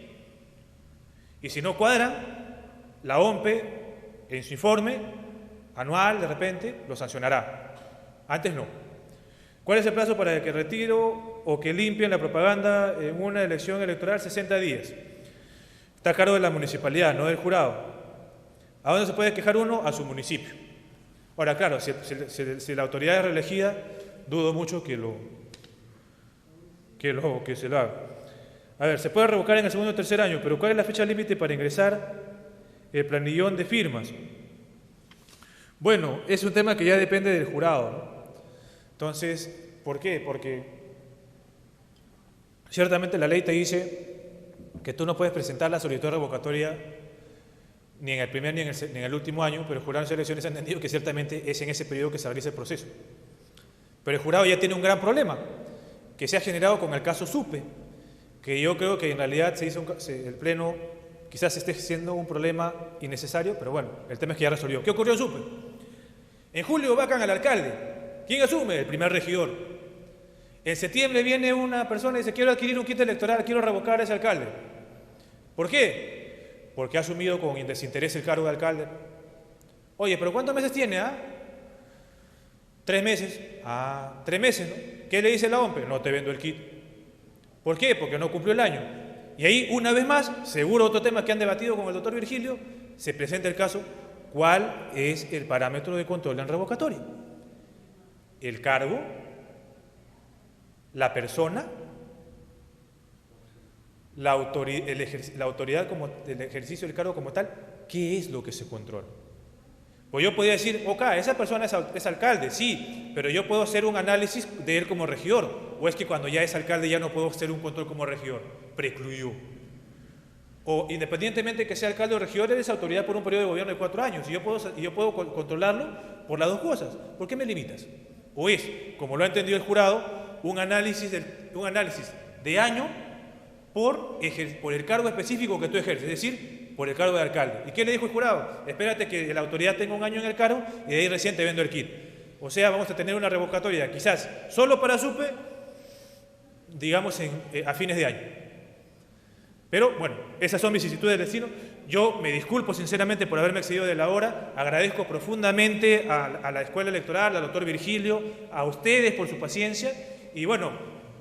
Y si no cuadran, la OMPE, en su informe anual, de repente, lo sancionará. Antes no. ¿Cuál es el plazo para que retiro o que limpien la propaganda en una elección electoral? 60 días. Está a cargo de la municipalidad, no del jurado. ¿A dónde se puede quejar uno? A su municipio. Ahora, claro, si la autoridad es reelegida, dudo mucho que se lo haga. A ver, se puede revocar en el segundo o tercer año, pero ¿cuál es la fecha límite para ingresar el planillón de firmas? Bueno, es un tema que ya depende del jurado, ¿no? Entonces, ¿por qué? Porque ciertamente la ley te dice que tú no puedes presentar la solicitud de revocatoria ni en el primer ni en el último año, pero el Jurado de Elecciones ha entendido que ciertamente es en ese periodo que se realiza el proceso. Pero el jurado ya tiene un gran problema, que se ha generado con el caso Supe, que yo creo que en realidad el Pleno quizás esté siendo un problema innecesario, pero bueno, el tema es que ya resolvió. ¿Qué ocurrió en Supe? En julio vacan al alcalde. ¿Quién asume? El primer regidor. En septiembre viene una persona y dice, quiero adquirir un kit electoral, quiero revocar a ese alcalde. ¿Por qué? Porque ha asumido con desinterés el cargo de alcalde. Oye, ¿pero cuántos meses tiene? 3 meses. 3 meses, ¿no? ¿Qué le dice la OMPE? No te vendo el kit. ¿Por qué? Porque no cumplió el año. Y ahí, una vez más, seguro otro tema que han debatido con el doctor Virgilio, se presenta el caso ¿Cuál es el parámetro de control en revocatoria? El cargo, la persona, la autoridad como el ejercicio del cargo como tal. ¿Qué es lo que se controla? Pues yo podría decir, ok, esa persona es alcalde, sí, pero yo puedo hacer un análisis de él como regidor. O es que cuando ya es alcalde ya no puedo hacer un control como regidor. Precluyó. O independientemente que sea alcalde o regidor, eres autoridad por un periodo de gobierno de 4 años. Y yo puedo controlarlo por las dos cosas. ¿Por qué me limitas? O es, como lo ha entendido el jurado, un análisis de año por el cargo específico que tú ejerces, es decir, por el cargo de alcalde. ¿Y qué le dijo el jurado? Espérate que la autoridad tenga un año en el cargo y de ahí recién te vendo el kit. O sea, vamos a tener una revocatoria quizás solo para SUPE, digamos a fines de año. Pero bueno, esas son vicisitudes del destino. Yo me disculpo sinceramente por haberme excedido de la hora. Agradezco profundamente a la Escuela Electoral, al doctor Virgilio, a ustedes por su paciencia. Y bueno,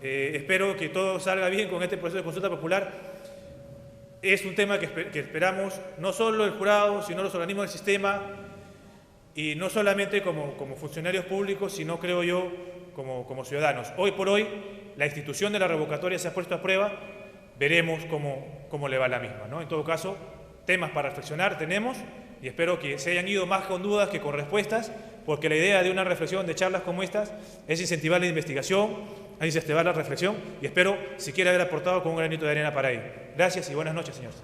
espero que todo salga bien con este proceso de consulta popular. Es un tema que esperamos no solo el jurado, sino los organismos del sistema, y no solamente como funcionarios públicos, sino, creo yo, como ciudadanos. Hoy por hoy, la institución de la revocatoria se ha puesto a prueba. Veremos cómo le va la misma, ¿no? En todo caso, temas para reflexionar tenemos, y espero que se hayan ido más con dudas que con respuestas, porque la idea de una reflexión, de charlas como estas, es incentivar la investigación, es incentivar la reflexión, y espero siquiera haber aportado con un granito de arena para ello. Gracias y buenas noches, señores.